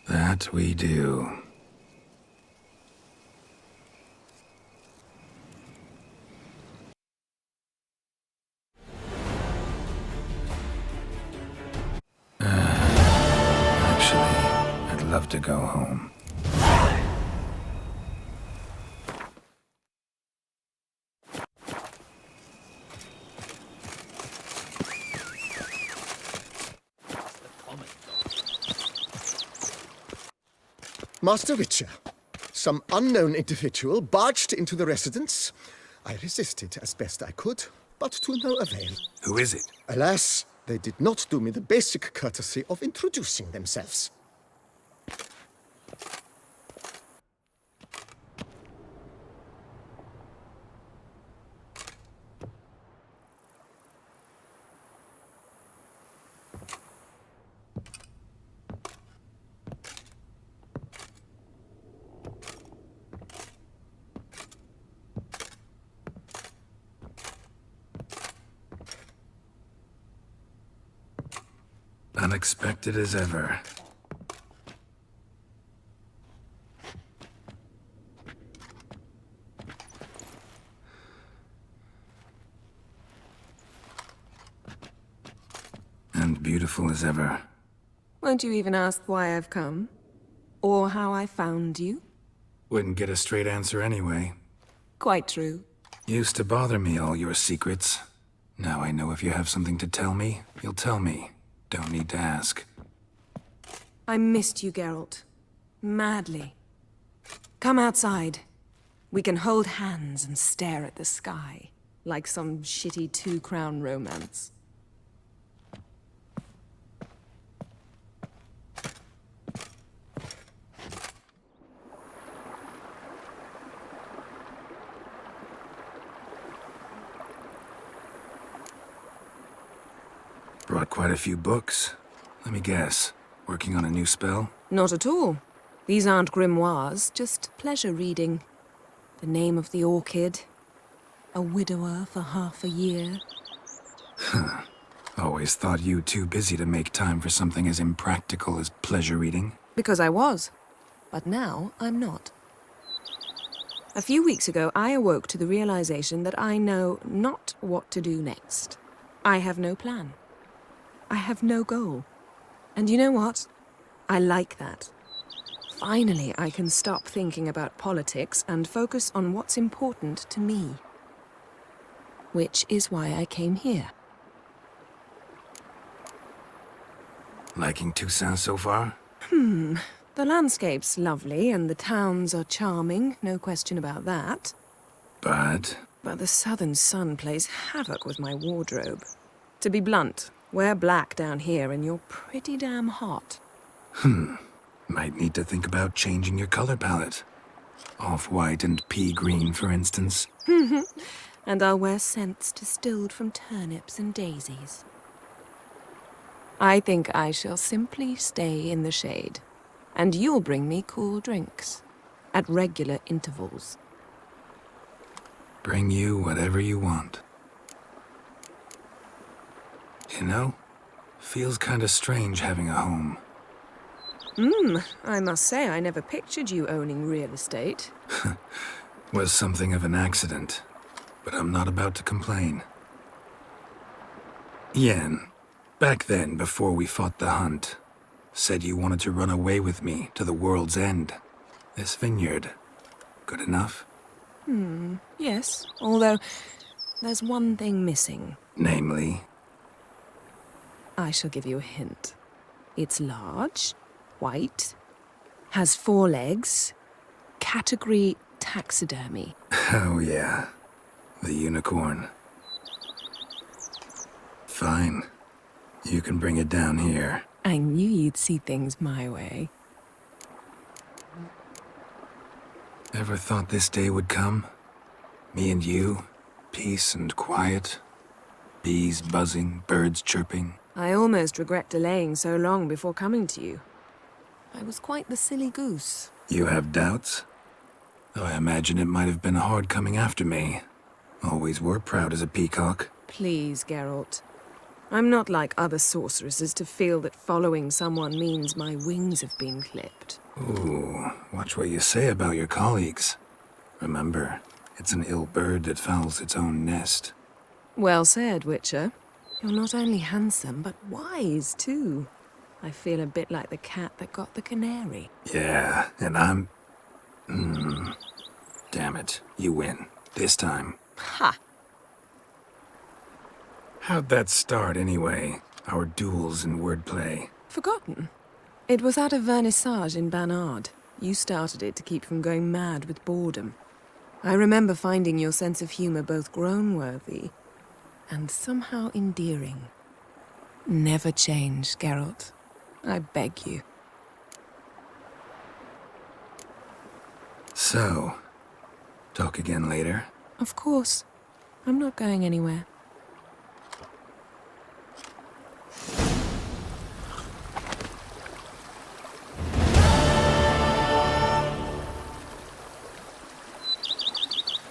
That we do. Actually, I'd love to go home. Master Witcher, some unknown individual barged into the residence. I resisted as best I could, but to no avail. Who is it? Alas, they did not do me the basic courtesy of introducing themselves. Unexpected as ever. And beautiful as ever. Won't you even ask why I've come? Or how I found you? Wouldn't get a straight answer anyway. Quite true. Used to bother me, all your secrets. Now I know if you have something to tell me, you'll tell me. Don't need to ask. I missed you, Geralt. Madly. Come outside. We can hold hands and stare at the sky, like some shitty two-crown romance. Brought quite a few books. Let me guess. Working on a new spell? Not at all. These aren't grimoires, just pleasure reading. The Name of the Orchid. A widower for half a year. Huh. Always thought you too busy to make time for something as impractical as pleasure reading. Because I was. But now I'm not. A few weeks ago, I awoke to the realization that I know not what to do next. I have no plan. I have no goal. And you know what? I like that. Finally, I can stop thinking about politics and focus on what's important to me. Which is why I came here. Liking Toussaint so far? The landscape's lovely and the towns are charming, no question about that. But the southern sun plays havoc with my wardrobe. To be blunt, Wear black down here and you're pretty damn hot. Might need to think about changing your color palette. Off-white and pea green, for instance. And I'll wear scents distilled from turnips and daisies. I think I shall simply stay in the shade. And you'll bring me cool drinks. At regular intervals. Bring you whatever you want. You know, feels kinda strange having a home. I must say I never pictured you owning real estate. Was something of an accident, but I'm not about to complain. Yen, back then, before we fought the hunt, said you wanted to run away with me to the world's end. This vineyard, good enough? Yes, although there's one thing missing. Namely? I shall give you a hint. It's large, white, has 4 legs, category taxidermy. Oh yeah, the unicorn. Fine. You can bring it down here. I knew you'd see things my way. Ever thought this day would come? Me and you, peace and quiet. Bees buzzing, birds chirping. I almost regret delaying so long before coming to you. I was quite the silly goose. You have doubts? Though I imagine it might have been hard coming after me. Always were proud as a peacock. Please, Geralt. I'm not like other sorceresses to feel that following someone means my wings have been clipped. Ooh, watch what you say about your colleagues. Remember, it's an ill bird that fouls its own nest. Well said, Witcher. You're not only handsome, but wise, too. I feel a bit like the cat that got the canary. Yeah, and I'm... Damn it, you win. This time. Ha! How'd that start, anyway? Our duels and wordplay. Forgotten. It was at a vernissage in Banard. You started it to keep from going mad with boredom. I remember finding your sense of humor both groan-worthy and somehow endearing. Never change, Geralt. I beg you. So, talk again later? Of course. I'm not going anywhere.